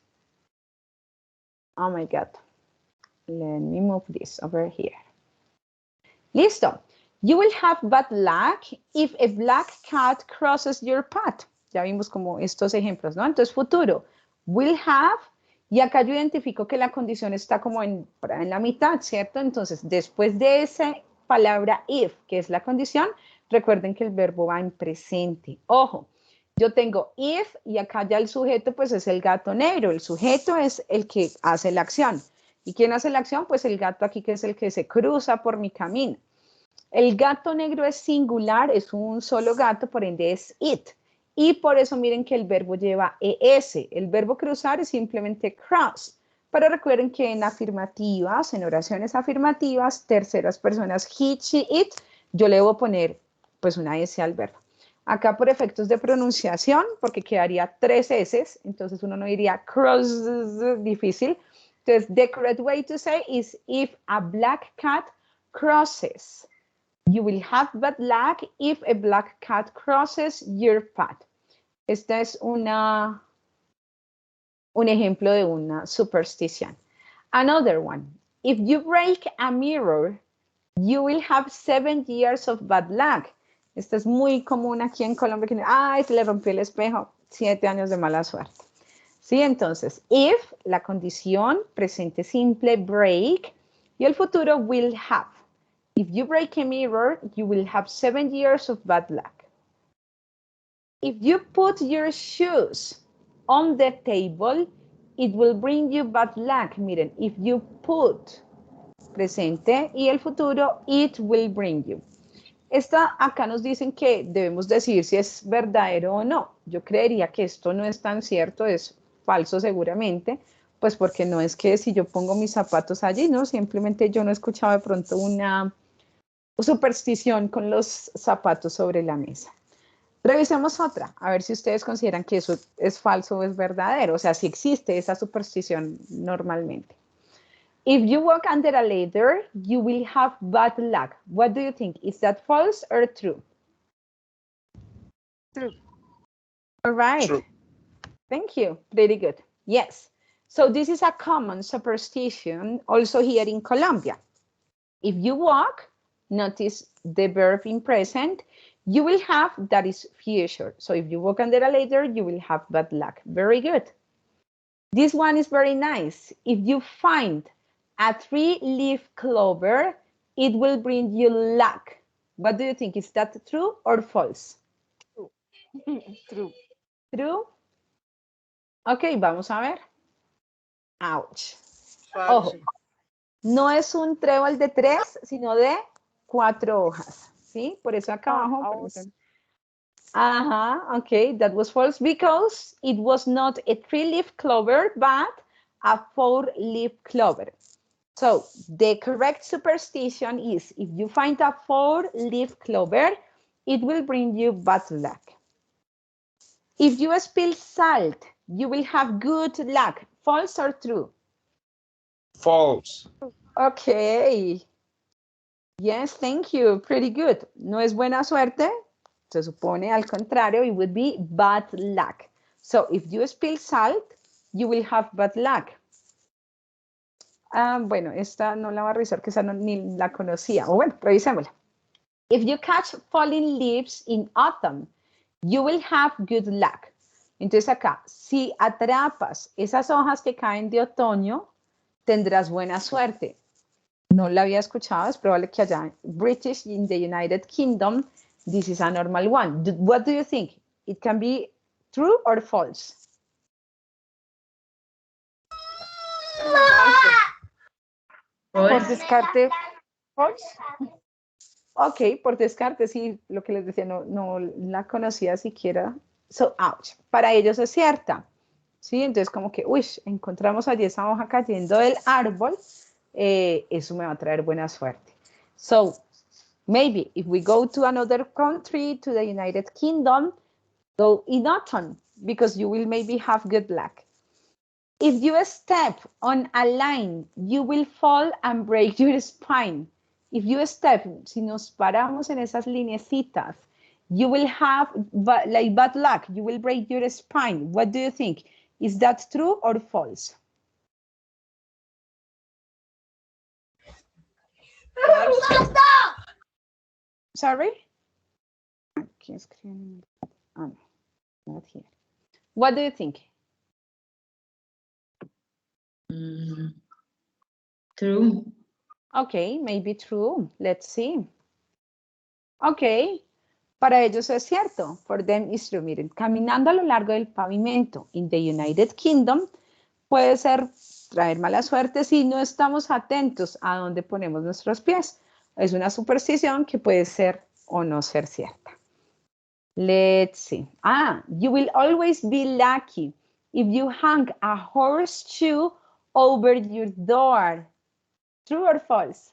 Oh my God. Let me move this over here. Listo. You will have bad luck if a black cat crosses your path. Ya vimos como estos ejemplos, ¿no? Entonces, futuro. Will have, y acá yo identifico que la condición está como en la mitad, ¿cierto? Entonces, después de esa palabra if, que es la condición, recuerden que el verbo va en presente. Ojo, yo tengo if y acá ya el sujeto pues es el gato negro. El sujeto es el que hace la acción. ¿Y quién hace la acción? Pues el gato aquí que es el que se cruza por mi camino. El gato negro es singular, es un solo gato, por ende es it. Y por eso miren que el verbo lleva ES. El verbo cruzar es simplemente cross. Pero recuerden que en afirmativas, en oraciones afirmativas, terceras personas, he, she, it, yo le debo poner pues una S al verbo. Acá por efectos de pronunciación, porque quedaría 3 S, entonces uno no diría cross, difícil. Entonces, the correct way to say is if a black cat crosses. You will have bad luck if a black cat crosses your path. Esta es un ejemplo de una superstición. Another one. If you break a mirror, you will have 7 years of bad luck. Esta es muy común aquí en Colombia. Que, ay, se le rompió el espejo. 7 años de mala suerte. Sí, entonces, if, la condición, presente simple, break, y el futuro will have. If you break a mirror, you will have 7 years of bad luck. If you put your shoes on the table, it will bring you bad luck. Miren, if you put, presente, y el futuro, it will bring you. Acá nos dicen que debemos decir si es verdadero o no. Yo creería que esto no es tan cierto, es falso seguramente, pues porque no es que si yo pongo mis zapatos allí, no, simplemente yo no he escuchado de pronto una superstición con los zapatos sobre la mesa. Revisemos otra, a ver si ustedes consideran que eso es falso o es verdadero, o sea, si existe esa superstición normalmente. If you walk under a ladder, you will have bad luck. What do you think? Is that false or true? True. All right. True. Thank you. Very good. Yes. So this is a common superstition also here in Colombia. If you walk, notice the verb in present, you will have, that is future. So if you walk under a ladder, you will have bad luck. Very good. This one is very nice. If you find a 3-leaf clover, it will bring you luck. What do you think? Is that true or false? True. True. True. Ok, vamos a ver. Ouch. Falso. Ojo, no es un trébol de 3, sino de 4 hojas. ¿Sí? Por eso acá abajo. Ajá, ok, that was false because it was not a 3-leaf clover, but a 4-leaf clover. So the correct superstition is if you find a 4-leaf clover, it will bring you bad luck. If you spill salt, you will have good luck. False or true? False. Okay. Yes, thank you. Pretty good. No es buena suerte. Se supone al contrario, it would be bad luck. So if you spill salt, you will have bad luck. Bueno, esta no la voy a revisar, que esa no, ni la conocía. O bueno, revisémosla. If you catch falling leaves in autumn, you will have good luck. Entonces acá, si atrapas esas hojas que caen de otoño, tendrás buena suerte. No la había escuchado, es probable que allá British in the United Kingdom, this is a normal one. What do you think? It can be true or false? Por descarte, False. Ok, por descarte, sí, lo que les decía, no la conocía siquiera. So, ouch. Para ellos es cierta. Sí, entonces como que, uy, encontramos allí esa hoja cayendo del árbol, eso me va a traer buena suerte. So, maybe if we go to another country, to the United Kingdom, go in autumn, because you will maybe have good luck. If you step on a line, you will fall and break your spine. If you step, si nos paramos en esas linecitas, you will have like bad luck, you will break your spine. What do you think? Is that true or false? Sorry? Oh, not here. What do you think? True. Okay, maybe true. Let's see. Okay, para ellos es cierto. For them is true. Miren, caminando a lo largo del pavimento in the United Kingdom puede ser traer mala suerte si no estamos atentos a dónde ponemos nuestros pies. Es una superstición que puede ser o no ser cierta. Let's see. You will always be lucky if you hang a horseshoe over your door. True or false?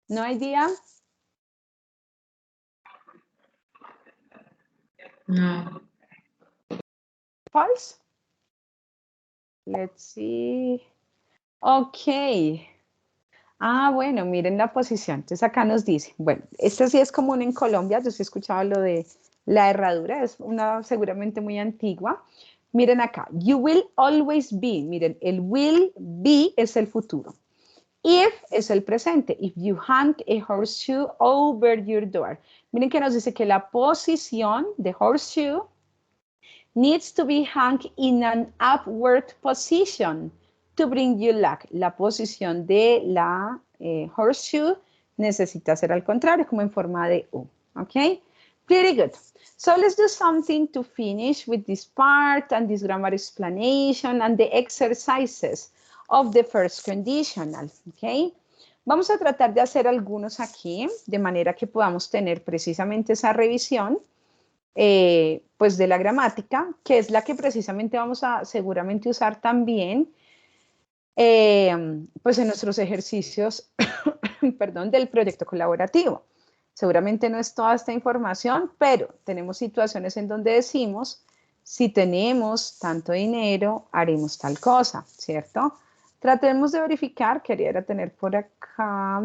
No idea? No. False? Let's see. Ok. Bueno, miren la posición. Entonces acá nos dice, bueno, este sí es común en Colombia, yo sí he escuchado lo de la herradura, es una seguramente muy antigua. Miren acá, you will always be, miren, el will be es el futuro. If es el presente, if you hang a horseshoe over your door. Miren que nos dice que la posición de horseshoe needs to be hung in an upward position to bring you luck. La posición de la horseshoe necesita ser al contrario, como en forma de U. Okay? Pretty good. So let's do something to finish with this part and this grammar explanation and the exercises of the first conditional. Okay? Vamos a tratar de hacer algunos aquí, de manera que podamos tener precisamente esa revisión pues de la gramática, que es la que precisamente vamos a seguramente usar también pues en nuestros ejercicios perdón, del proyecto colaborativo. Seguramente no es toda esta información, pero tenemos situaciones en donde decimos, si tenemos tanto dinero, haremos tal cosa, ¿cierto? Tratemos de verificar, quería tener por acá,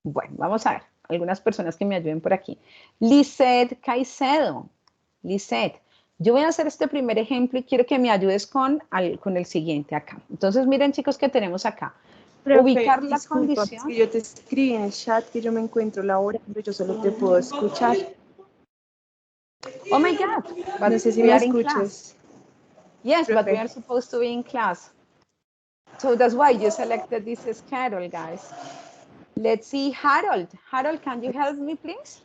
bueno, vamos a ver, algunas personas que me ayuden por aquí. Lisette Caicedo, Lisette, yo voy a hacer este primer ejemplo y quiero que me ayudes con el siguiente acá. Entonces, miren chicos que tenemos acá. Profe, Ubicar la disculpa, condición. es que yo te escribí en el chat que yo me encuentro laborando, yo solo te puedo escuchar. Oh my God, but No sé si we me are in class. escuchas. Yes, but we Profe. are supposed to be in class. So that's why you selected this schedule, guys. Let's see, Harold. Harold, can you help me, please?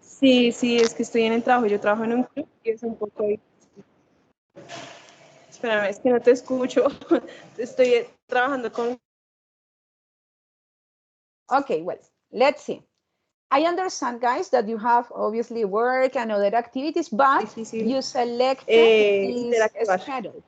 Sí, es que estoy en el trabajo, yo trabajo en un club y es un poco difícil. Espérame, es que no te escucho. Estoy trabajando con... Okay, well, let's see. I understand, guys, that you have obviously work and other activities, but Difícil. you selected this Interactuar. schedule.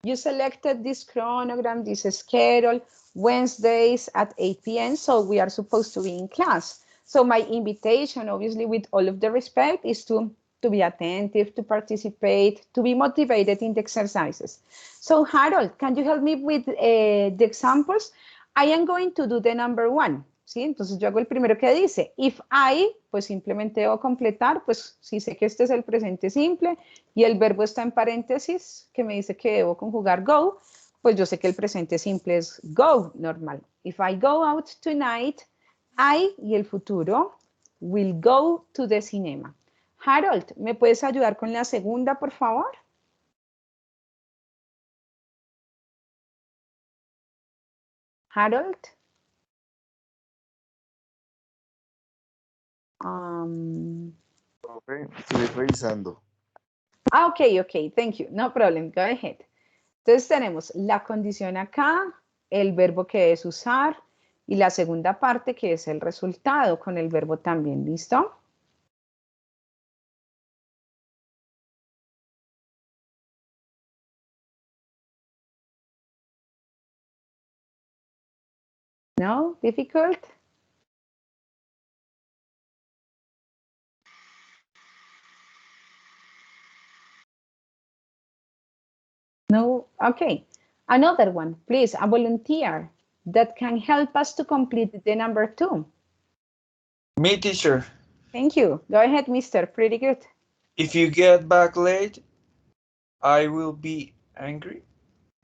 You selected this chronogram, this schedule, Wednesdays at 8 p.m., so we are supposed to be in class. So my invitation, obviously, with all of the respect, is to be attentive, to participate, to be motivated in the exercises. So Harold, can you help me with the examples? I am going to do the number one. ¿Sí? Entonces yo hago el primero que dice, if I, pues simplemente debo completar, pues si sé que este es el presente simple y el verbo está en paréntesis, que me dice que debo conjugar go, pues yo sé que el presente simple es go, normal. If I go out tonight, I y el futuro will go to the cinema. Harold, ¿me puedes ayudar con la segunda, por favor? Harold. Profe, estoy revisando. Ok, thank you. No problem, go ahead. Entonces tenemos la condición acá, el verbo que es usar y la segunda parte que es el resultado con el verbo también, ¿listo? No, difficult? No, okay. Another one, please, a volunteer that can help us to complete the number 2. Me, teacher. Thank you. Go ahead, mister. Pretty good. If you get back late, I will be angry.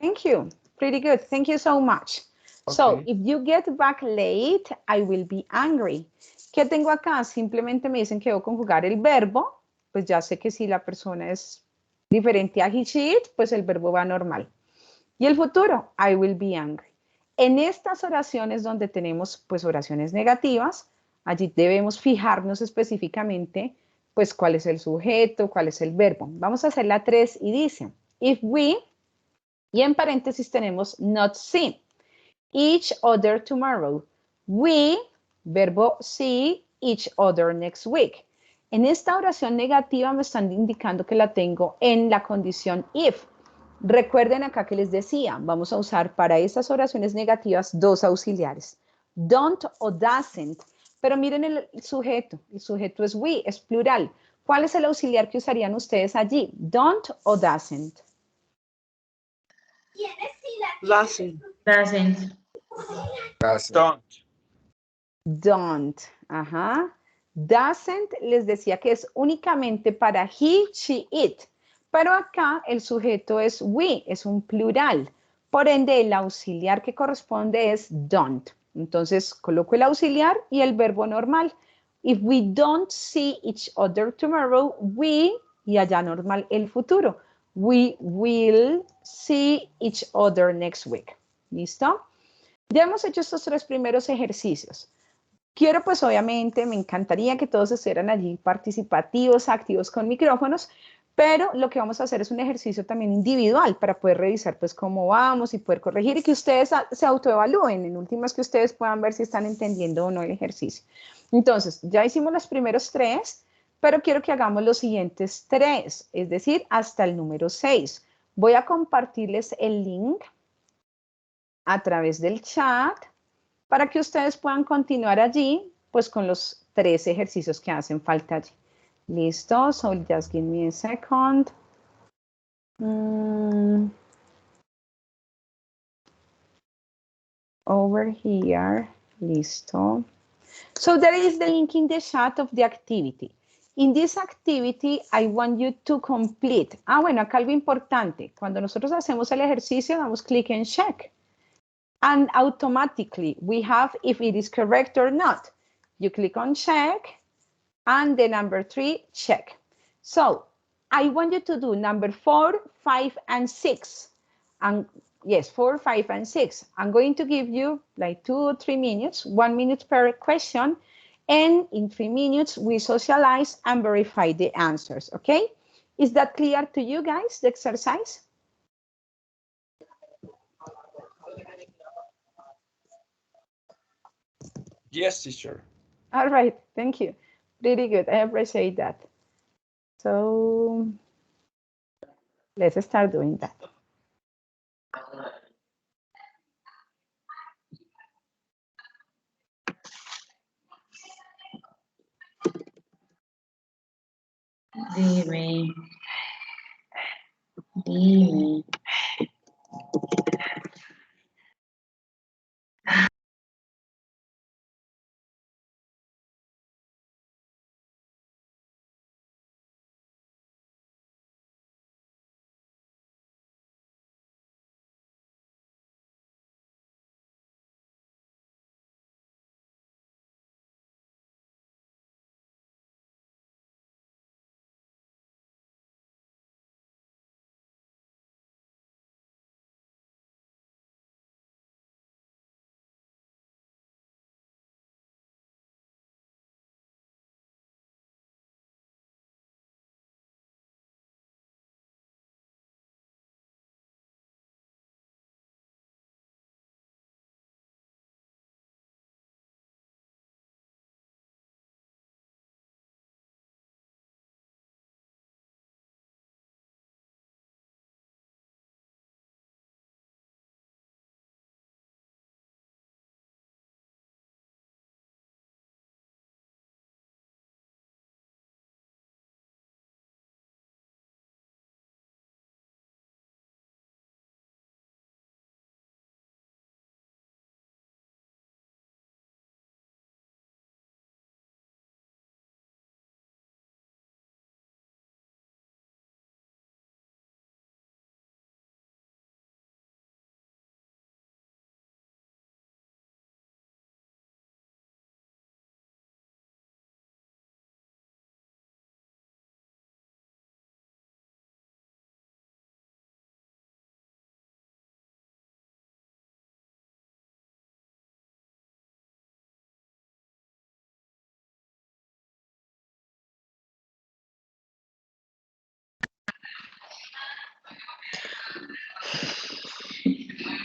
Thank you. Pretty good. Thank you so much. Okay. So, if you get back late, I will be angry. ¿Qué tengo acá? Simplemente me dicen que debo conjugar el verbo. Pues ya sé que si la persona es diferente a he, she, it, pues el verbo va normal. Y el futuro, I will be angry. En estas oraciones donde tenemos pues oraciones negativas, allí debemos fijarnos específicamente pues cuál es el sujeto, cuál es el verbo. Vamos a hacer la 3 y dice, if we, y en paréntesis tenemos not see, each other tomorrow. We, verbo see, each other next week. En esta oración negativa me están indicando que la tengo en la condición if. Recuerden acá que les decía, vamos a usar para estas oraciones negativas dos auxiliares, don't o doesn't. Pero miren el sujeto es we, es plural. ¿Cuál es el auxiliar que usarían ustedes allí? Don't o doesn't. Doesn't. Doesn't. Don't. Don't, ajá. Doesn't les decía que es únicamente para he, she, it. Pero acá el sujeto es we, es un plural. Por ende, el auxiliar que corresponde es don't. Entonces, coloco el auxiliar y el verbo normal. If we don't see each other tomorrow, we, y allá normal el futuro. We will see each other next week. ¿Listo? Ya hemos hecho estos 3 primeros ejercicios. Quiero, pues obviamente, me encantaría que todos estuvieran allí participativos, activos con micrófonos, pero lo que vamos a hacer es un ejercicio también individual para poder revisar pues cómo vamos y poder corregir y que ustedes se autoevalúen, en últimas que ustedes puedan ver si están entendiendo o no el ejercicio. Entonces, ya hicimos los primeros 3, pero quiero que hagamos los siguientes 3, es decir, hasta el número 6. Voy a compartirles el link a través del chat para que ustedes puedan continuar allí, pues con los 3 ejercicios que hacen falta allí. Listo, so just give me a second. Over here, listo. So there is the link in the chat of the activity. In this activity, I want you to complete. Bueno, acá algo importante. Cuando nosotros hacemos el ejercicio, damos clic en check. And automatically we have if it is correct or not. You click on check and the number 3, check. So I want you to do number 4, 5, and 6. And yes, 4, 5, and 6. I'm going to give you like 2 or 3 minutes, 1 minute per question. And in 3 minutes, we socialize and verify the answers, okay? Is that clear to you guys, the exercise? Yes, teacher. All right, thank you. Really good, I appreciate that. So let's start doing that. Dime. Dime.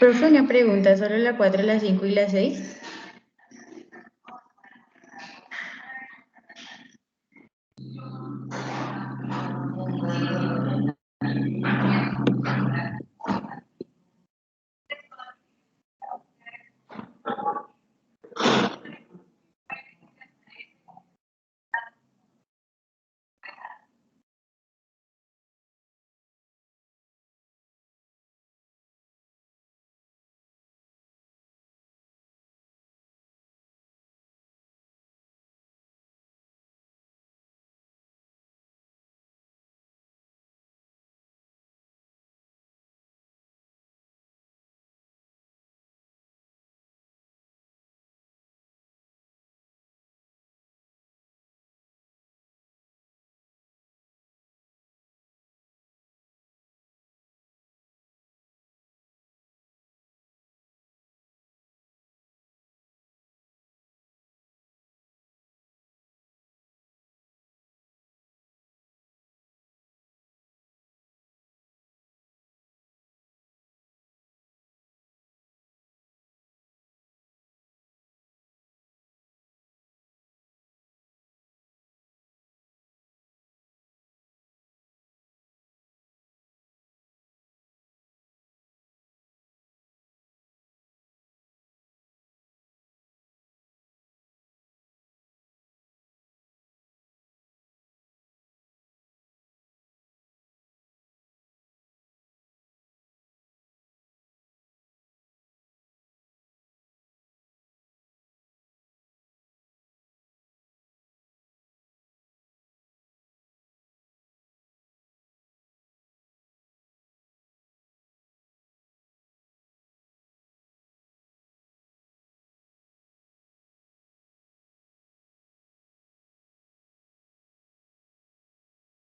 Profe, una pregunta, ¿solo la 4, la 5 y la 6?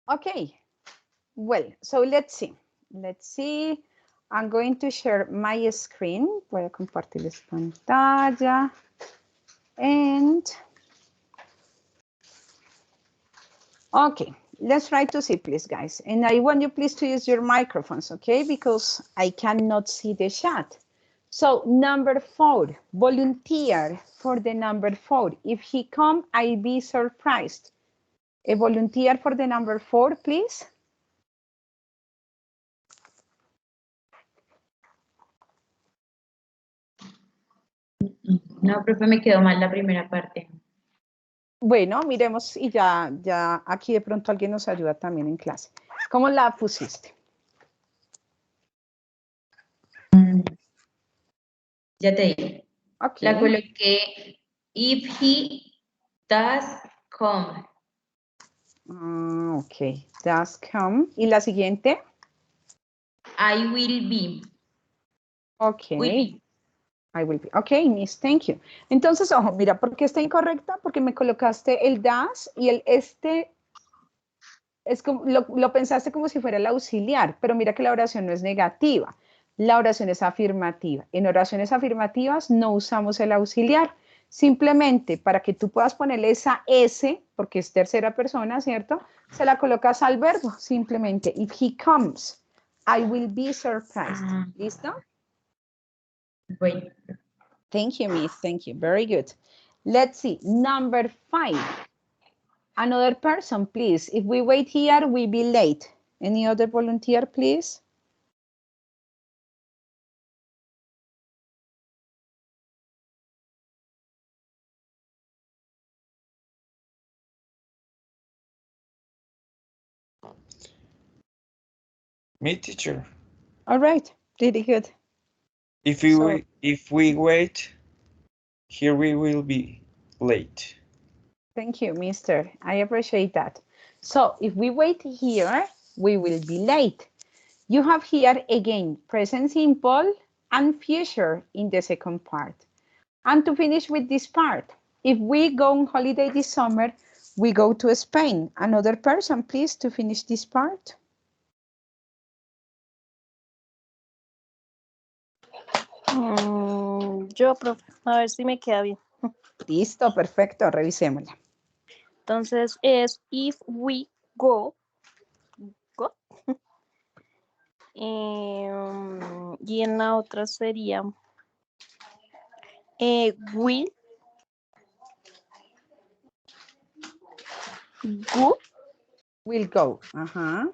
Okay, well, so let's see. Let's see. I'm going to share my screen. Voy a compartirles pantalla. And, okay, let's try to see, please, guys. And I want you, please, to use your microphones, okay? Because I cannot see the chat. So, number 4, volunteer for the number 4. If he come, I'll be surprised. A volunteer for the number 4, please. No, profe, me quedó mal la primera parte. Bueno, miremos y ya aquí de pronto alguien nos ayuda también en clase. ¿Cómo la pusiste? Ya te digo. Okay. La coloqué, if he does come. Ok, does come. ¿Y la siguiente? I will be. Ok. Will be. I will be. Ok, Miss, thank you. Entonces, ojo, mira, ¿por qué está incorrecta? Porque me colocaste el does y el este, es como, lo pensaste como si fuera el auxiliar, pero mira que la oración no es negativa, la oración es afirmativa. En oraciones afirmativas no usamos el auxiliar, simplemente para que tú puedas ponerle esa S, porque es tercera persona, ¿cierto? Se la colocas al verbo, simplemente, if he comes, I will be surprised. ¿Listo? Bueno. Thank you, Miss. Thank you. Very good. Let's see. Number 5. Another person, please. If we wait here, we'll be late. Any other volunteer, please? Me, teacher. All right. Really good. If we wait, here we will be late. Thank you, mister. I appreciate that. So if we wait here, we will be late. You have here again, present simple and future in the second part. And to finish with this part, if we go on holiday this summer, we go to Spain. Another person, please, to finish this part. Yo, profe, a ver si me queda bien. Listo, perfecto, revisémosla. Entonces es if we go. Y en la otra sería will go. Will go. Ajá.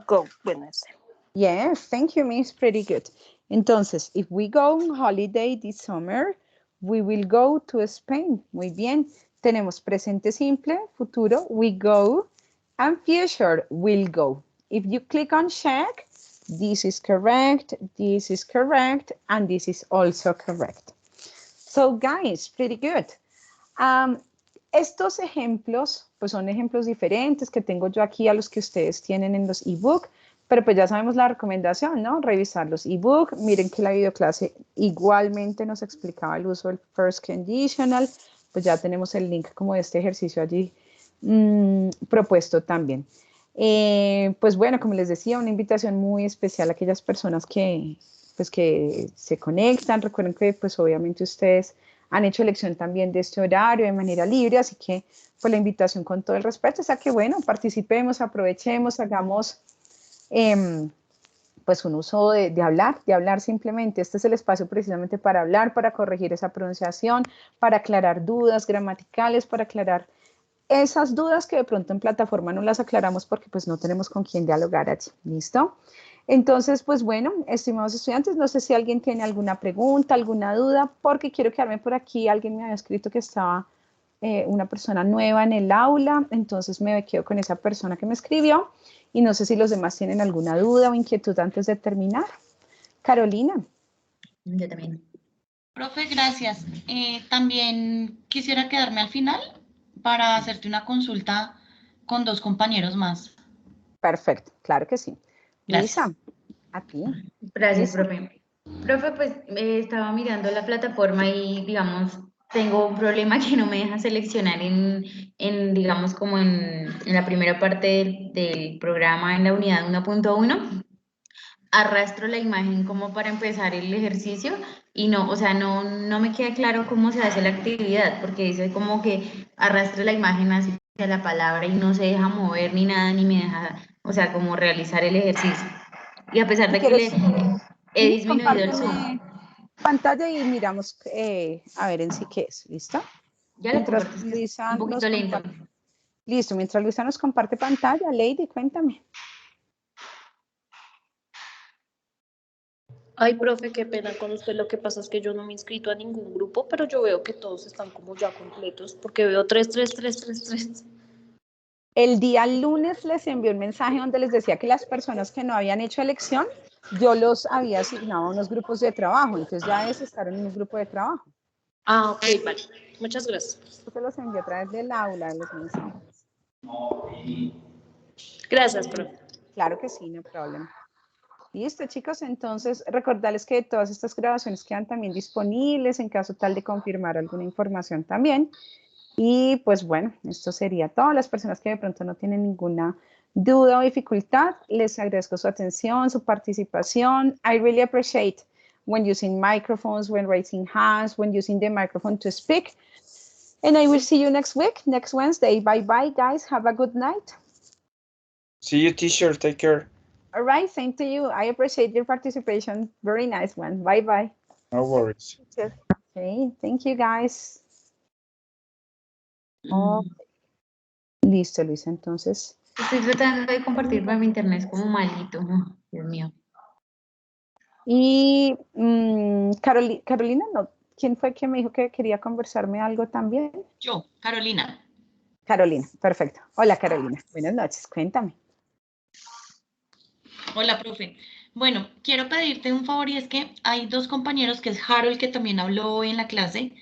Go. Bueno, ese. Yes, thank you, Miss. Pretty good. Entonces, if we go on holiday this summer, we will go to Spain. Muy bien. Tenemos presente simple, futuro, we go, and future, will go. If you click on check, this is correct, and this is also correct. So, guys, pretty good. Estos ejemplos, pues son ejemplos diferentes que tengo yo aquí a los que ustedes tienen en los ebook, pero pues ya sabemos la recomendación, ¿no? Revisar los ebook. Miren que la videoclase igualmente nos explicaba el uso del first conditional, pues ya tenemos el link como de este ejercicio allí propuesto también. Pues bueno, como les decía, una invitación muy especial a aquellas personas que se conectan. Recuerden que pues obviamente ustedes han hecho elección también de este horario de manera libre, así que pues la invitación con todo el respeto es a que, bueno, participemos, aprovechemos, hagamos pues un uso de hablar simplemente. Este es el espacio precisamente para hablar, para corregir esa pronunciación, para aclarar dudas gramaticales, para aclarar esas dudas que de pronto en plataforma no las aclaramos porque pues no tenemos con quién dialogar allí. ¿Listo? Entonces, pues bueno, estimados estudiantes, no sé si alguien tiene alguna pregunta, alguna duda, porque quiero quedarme por aquí. Alguien me había escrito que estaba una persona nueva en el aula, entonces me quedo con esa persona que me escribió y no sé si los demás tienen alguna duda o inquietud antes de terminar. Carolina. Yo también. Profe, gracias. También quisiera quedarme al final para hacerte una consulta con 2 compañeros más. Perfecto, claro que sí. Gracias. Luisa, a ti. Gracias, Luisa. profe. Profe, pues estaba mirando la plataforma y, digamos, tengo un problema que no me deja seleccionar digamos, como en la primera parte del programa, en la unidad 1.1. Arrastro la imagen como para empezar el ejercicio y no, o sea, no me queda claro cómo se hace la actividad, porque dice como que arrastro la imagen hacia la palabra y no se deja mover ni nada, ni me deja, o sea, como realizar el ejercicio. Y a pesar Si de que quieres, he disminuido el zoom. compárteme pantalla y miramos a ver en sí qué es, ¿listo? Ya lo Mientras comparto, es que es Luisa un poquito nos lento. comparte. Listo, mientras Luisa nos comparte pantalla, Lady, cuéntame. Ay, profe, qué pena con usted. Lo que pasa es que yo no me he inscrito a ningún grupo, pero yo veo que todos están como ya completos, porque veo 3, 3, 3, 3, 3. El día lunes les envié un mensaje donde les decía que las personas que no habían hecho elección, yo los había asignado a unos grupos de trabajo, entonces ya es estar en un grupo de trabajo. Ah, ok, vale. Muchas gracias. Yo se los envié a través del aula, los mensajes. Gracias, profe. Claro que sí, no problema. Listo, chicos, entonces recordarles que todas estas grabaciones quedan también disponibles en caso tal de confirmar alguna información también. Y pues bueno, esto sería todo. Las personas que de pronto no tienen ninguna duda o dificultad, les agradezco su atención, su participación. I really appreciate when using microphones, when raising hands, when using the microphone to speak. And I will see you next week, next Wednesday. Bye-bye, guys. Have a good night. See you, teacher. Take care. All right, same to you. I appreciate your participation. Very nice one. Bye-bye. No worries. Okay, thank you, guys. Okay. Listo, Luisa, entonces. Estoy tratando de compartir, pero mi internet es como malito. Oh, Dios mío. Y Carolina, no, ¿quién fue que me dijo que quería conversarme algo también? Yo, Carolina. Carolina, perfecto. Hola, Carolina. Buenas noches, cuéntame. Hola, profe. Bueno, quiero pedirte un favor y es que hay 2 compañeros, que es Harold, que también habló hoy en la clase,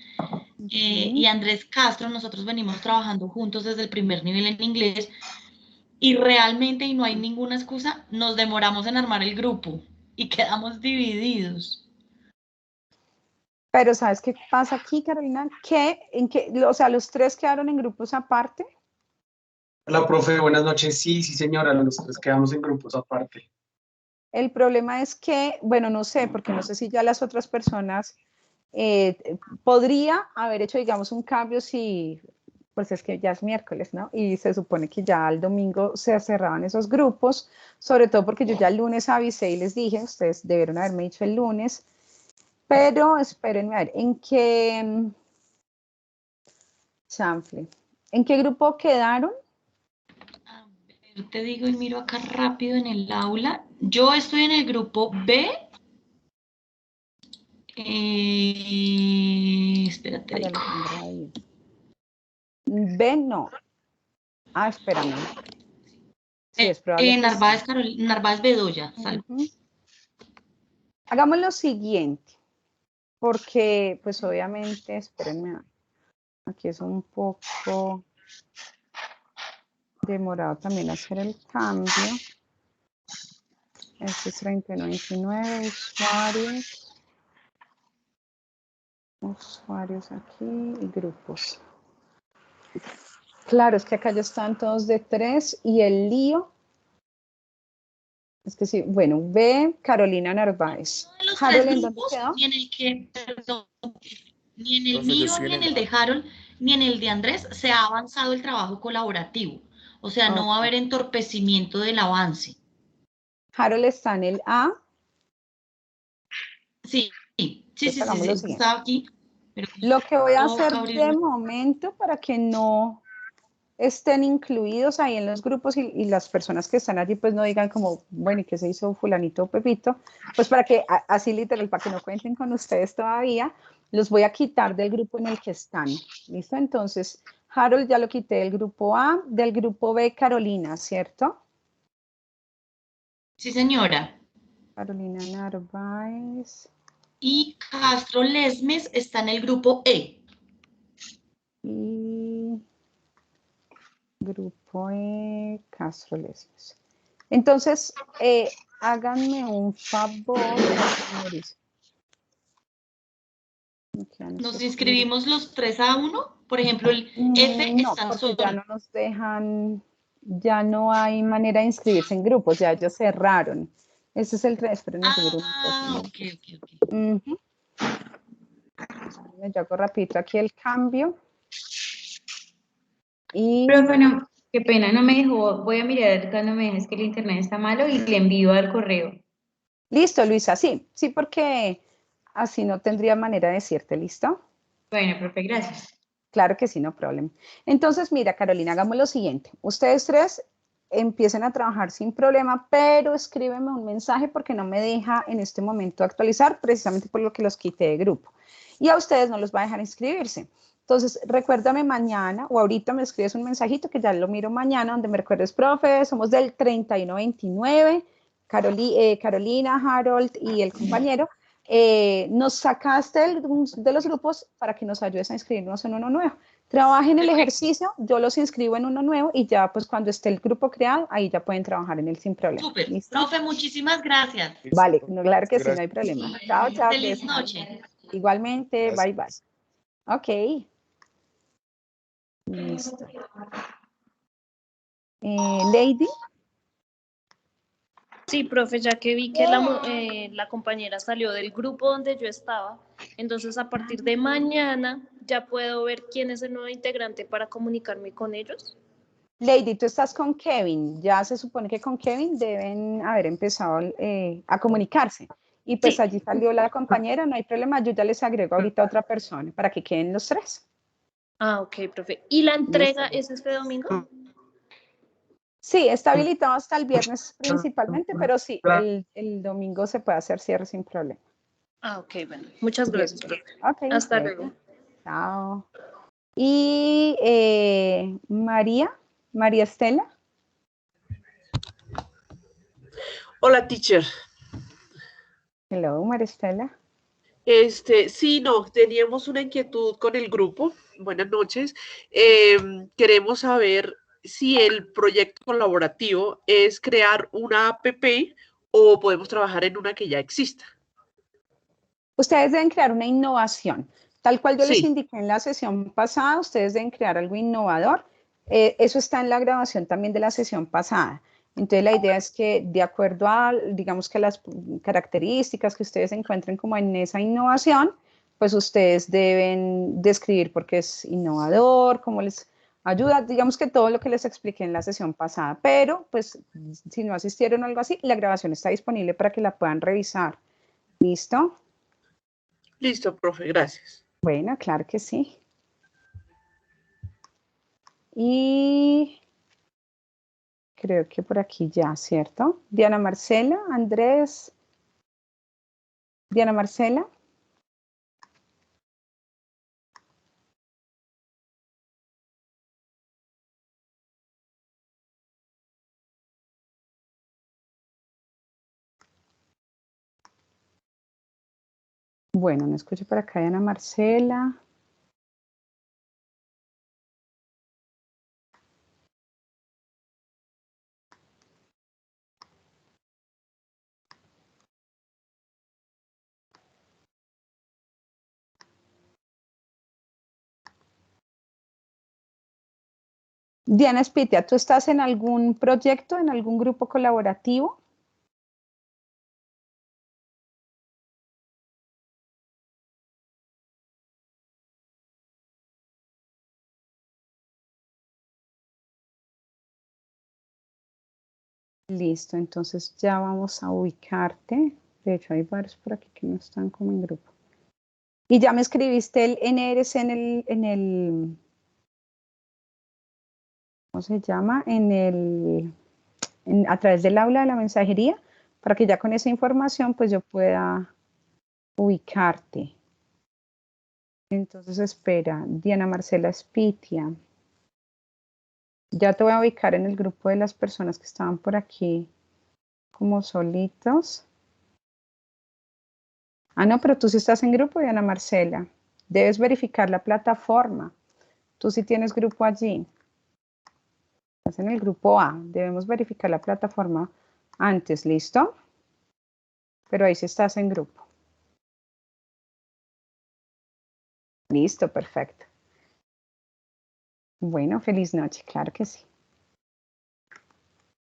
y Andrés Castro. Nosotros venimos trabajando juntos desde el primer nivel en inglés y realmente, y no hay ninguna excusa, nos demoramos en armar el grupo y quedamos divididos. Pero ¿sabes qué pasa aquí, Carolina? O sea, los 3 quedaron en grupos aparte. Hola, profe, buenas noches. Sí, señora, nosotros quedamos en grupos aparte. El problema es que, bueno, no sé, porque no sé si ya las otras personas podría haber hecho, digamos, un cambio si pues es que ya es miércoles, ¿no? Y se supone que ya el domingo se cerraban esos grupos, sobre todo porque yo ya el lunes avisé y les dije, ustedes debieron haberme dicho el lunes, pero espérenme a ver, chanfle, ¿en qué grupo quedaron? A ver, te digo y miro acá rápido en el aula. Yo estoy en el grupo B. Espérate, María digo. Alejandra ahí. B no. Ah, espérame. Sí, es probable que sí. Narváez Bedoya. Hagamos lo siguiente, porque pues obviamente, espérenme, aquí es un poco demorado también hacer el cambio. Este es 3129, usuarios aquí y grupos. Claro, es que acá ya están todos de 3 y el lío es que sí, bueno, B, Carolina Narváez. Los Harold, tres ¿en dónde grupos, quedó? ni en el que, perdón, ni en el Profe, yo mío, estoy ni en en el de Harold, ni en el de Andrés se ha avanzado el trabajo colaborativo. O sea, no va a haber entorpecimiento del avance. Harold está en el A. Sí. Hagamos lo siguiente. Estaba aquí. Pero Lo que voy a toca hacer abrirlo. de momento para que no estén incluidos ahí en los grupos y las personas que están allí pues no digan como, bueno, ¿y qué se hizo fulanito o Pepito? Pues para que, así literal, para que no cuenten con ustedes todavía, los voy a quitar del grupo en el que están. ¿Listo? Entonces, Harold ya lo quité del grupo A, del grupo B, Carolina, ¿cierto? Sí, señora. Carolina Narváez. Y Castro Lesmes está en el grupo E. Y grupo E, Castro Lesmes. Entonces, háganme un favor, señores. ¿Nos inscribimos los 3 a 1? Por ejemplo, el F No, están porque solos. ya no nos dejan, ya no hay manera de inscribirse en grupos, ya ellos cerraron. Ese es el 3, espérenme, yo hago rapidito aquí el cambio. Y... Pero bueno, qué pena, no me dejó, voy a mirar cuando me dejes que el internet está malo y le envío al correo. Listo, Luisa, sí, porque así no tendría manera de decirte, ¿listo? Bueno, profe, gracias. Claro que sí, no problema. Entonces, mira, Carolina, hagamos lo siguiente. Ustedes tres empiecen a trabajar sin problema, pero escríbeme un mensaje porque no me deja en este momento actualizar, precisamente por lo que los quité de grupo. Y a ustedes no los va a dejar inscribirse. Entonces, recuérdame mañana o ahorita me escribes un mensajito que ya lo miro mañana, donde me recuerdes, profe, somos del 3129, Carolina, Harold y el compañero. Nos sacaste de los grupos para que nos ayudes a inscribirnos en uno nuevo. Trabajen el ejercicio, yo los inscribo en uno nuevo y ya pues cuando esté el grupo creado, ahí ya pueden trabajar en él sin problema. Súper. ¿Listo? Profe, muchísimas gracias. Vale, no, claro que sí, no hay problema. Chao, chao. Feliz noche. Igualmente, Gracias. bye, bye. Ok. Listo. Lady. Sí, profe, ya que vi que la compañera salió del grupo donde yo estaba, entonces a partir de mañana ya puedo ver quién es el nuevo integrante para comunicarme con ellos. Lady, tú estás con Kevin. Ya se supone que con Kevin deben haber empezado a comunicarse. Y pues Sí. allí salió la compañera, no hay problema. Yo ya les agrego ahorita a otra persona para que queden los tres. Ah, ok, profe. ¿Y la entrega es este domingo? Sí, está habilitado hasta el viernes principalmente, pero sí, el domingo se puede hacer cierre sin problema. Ah, ok, bueno. Muchas gracias, profe. Okay, Hasta luego. Chao. Y María Estela. Hola, teacher. Hello, María Estela. Sí, no, teníamos una inquietud con el grupo. Buenas noches. Queremos saber si el proyecto colaborativo es crear una app o podemos trabajar en una que ya exista. Ustedes deben crear una innovación. Tal cual yo les Sí. indiqué en la sesión pasada, ustedes deben crear algo innovador. Eso está en la grabación también de la sesión pasada. Entonces la idea es que de acuerdo a, digamos que las características que ustedes encuentren como en esa innovación, pues ustedes deben describir por qué es innovador, cómo les ayuda, digamos que todo lo que les expliqué en la sesión pasada, pero pues si no asistieron o algo así, la grabación está disponible para que la puedan revisar. ¿Listo? Listo, profe, gracias. Bueno, claro que sí. Y creo que por aquí ya, ¿cierto? Diana Marcela, Andrés. Diana Marcela. Bueno, no escucho por acá Diana Marcela. Diana Spitia, ¿tú estás en algún proyecto, en algún grupo colaborativo? Listo, entonces ya vamos a ubicarte. De hecho, hay varios por aquí que no están como en grupo. Y ya me escribiste el NRC ¿cómo se llama? A través del aula de la mensajería, para que ya con esa información pues yo pueda ubicarte. Entonces espera, Diana Marcela Spitia. Ya te voy a ubicar en el grupo de las personas que estaban por aquí como solitos. Ah, no, pero tú sí estás en grupo, Diana Marcela. Debes verificar la plataforma. Tú sí tienes grupo allí. Estás en el grupo A. Debemos verificar la plataforma antes, ¿listo? Pero ahí sí estás en grupo. Listo, perfecto. Bueno, feliz noche, claro que sí.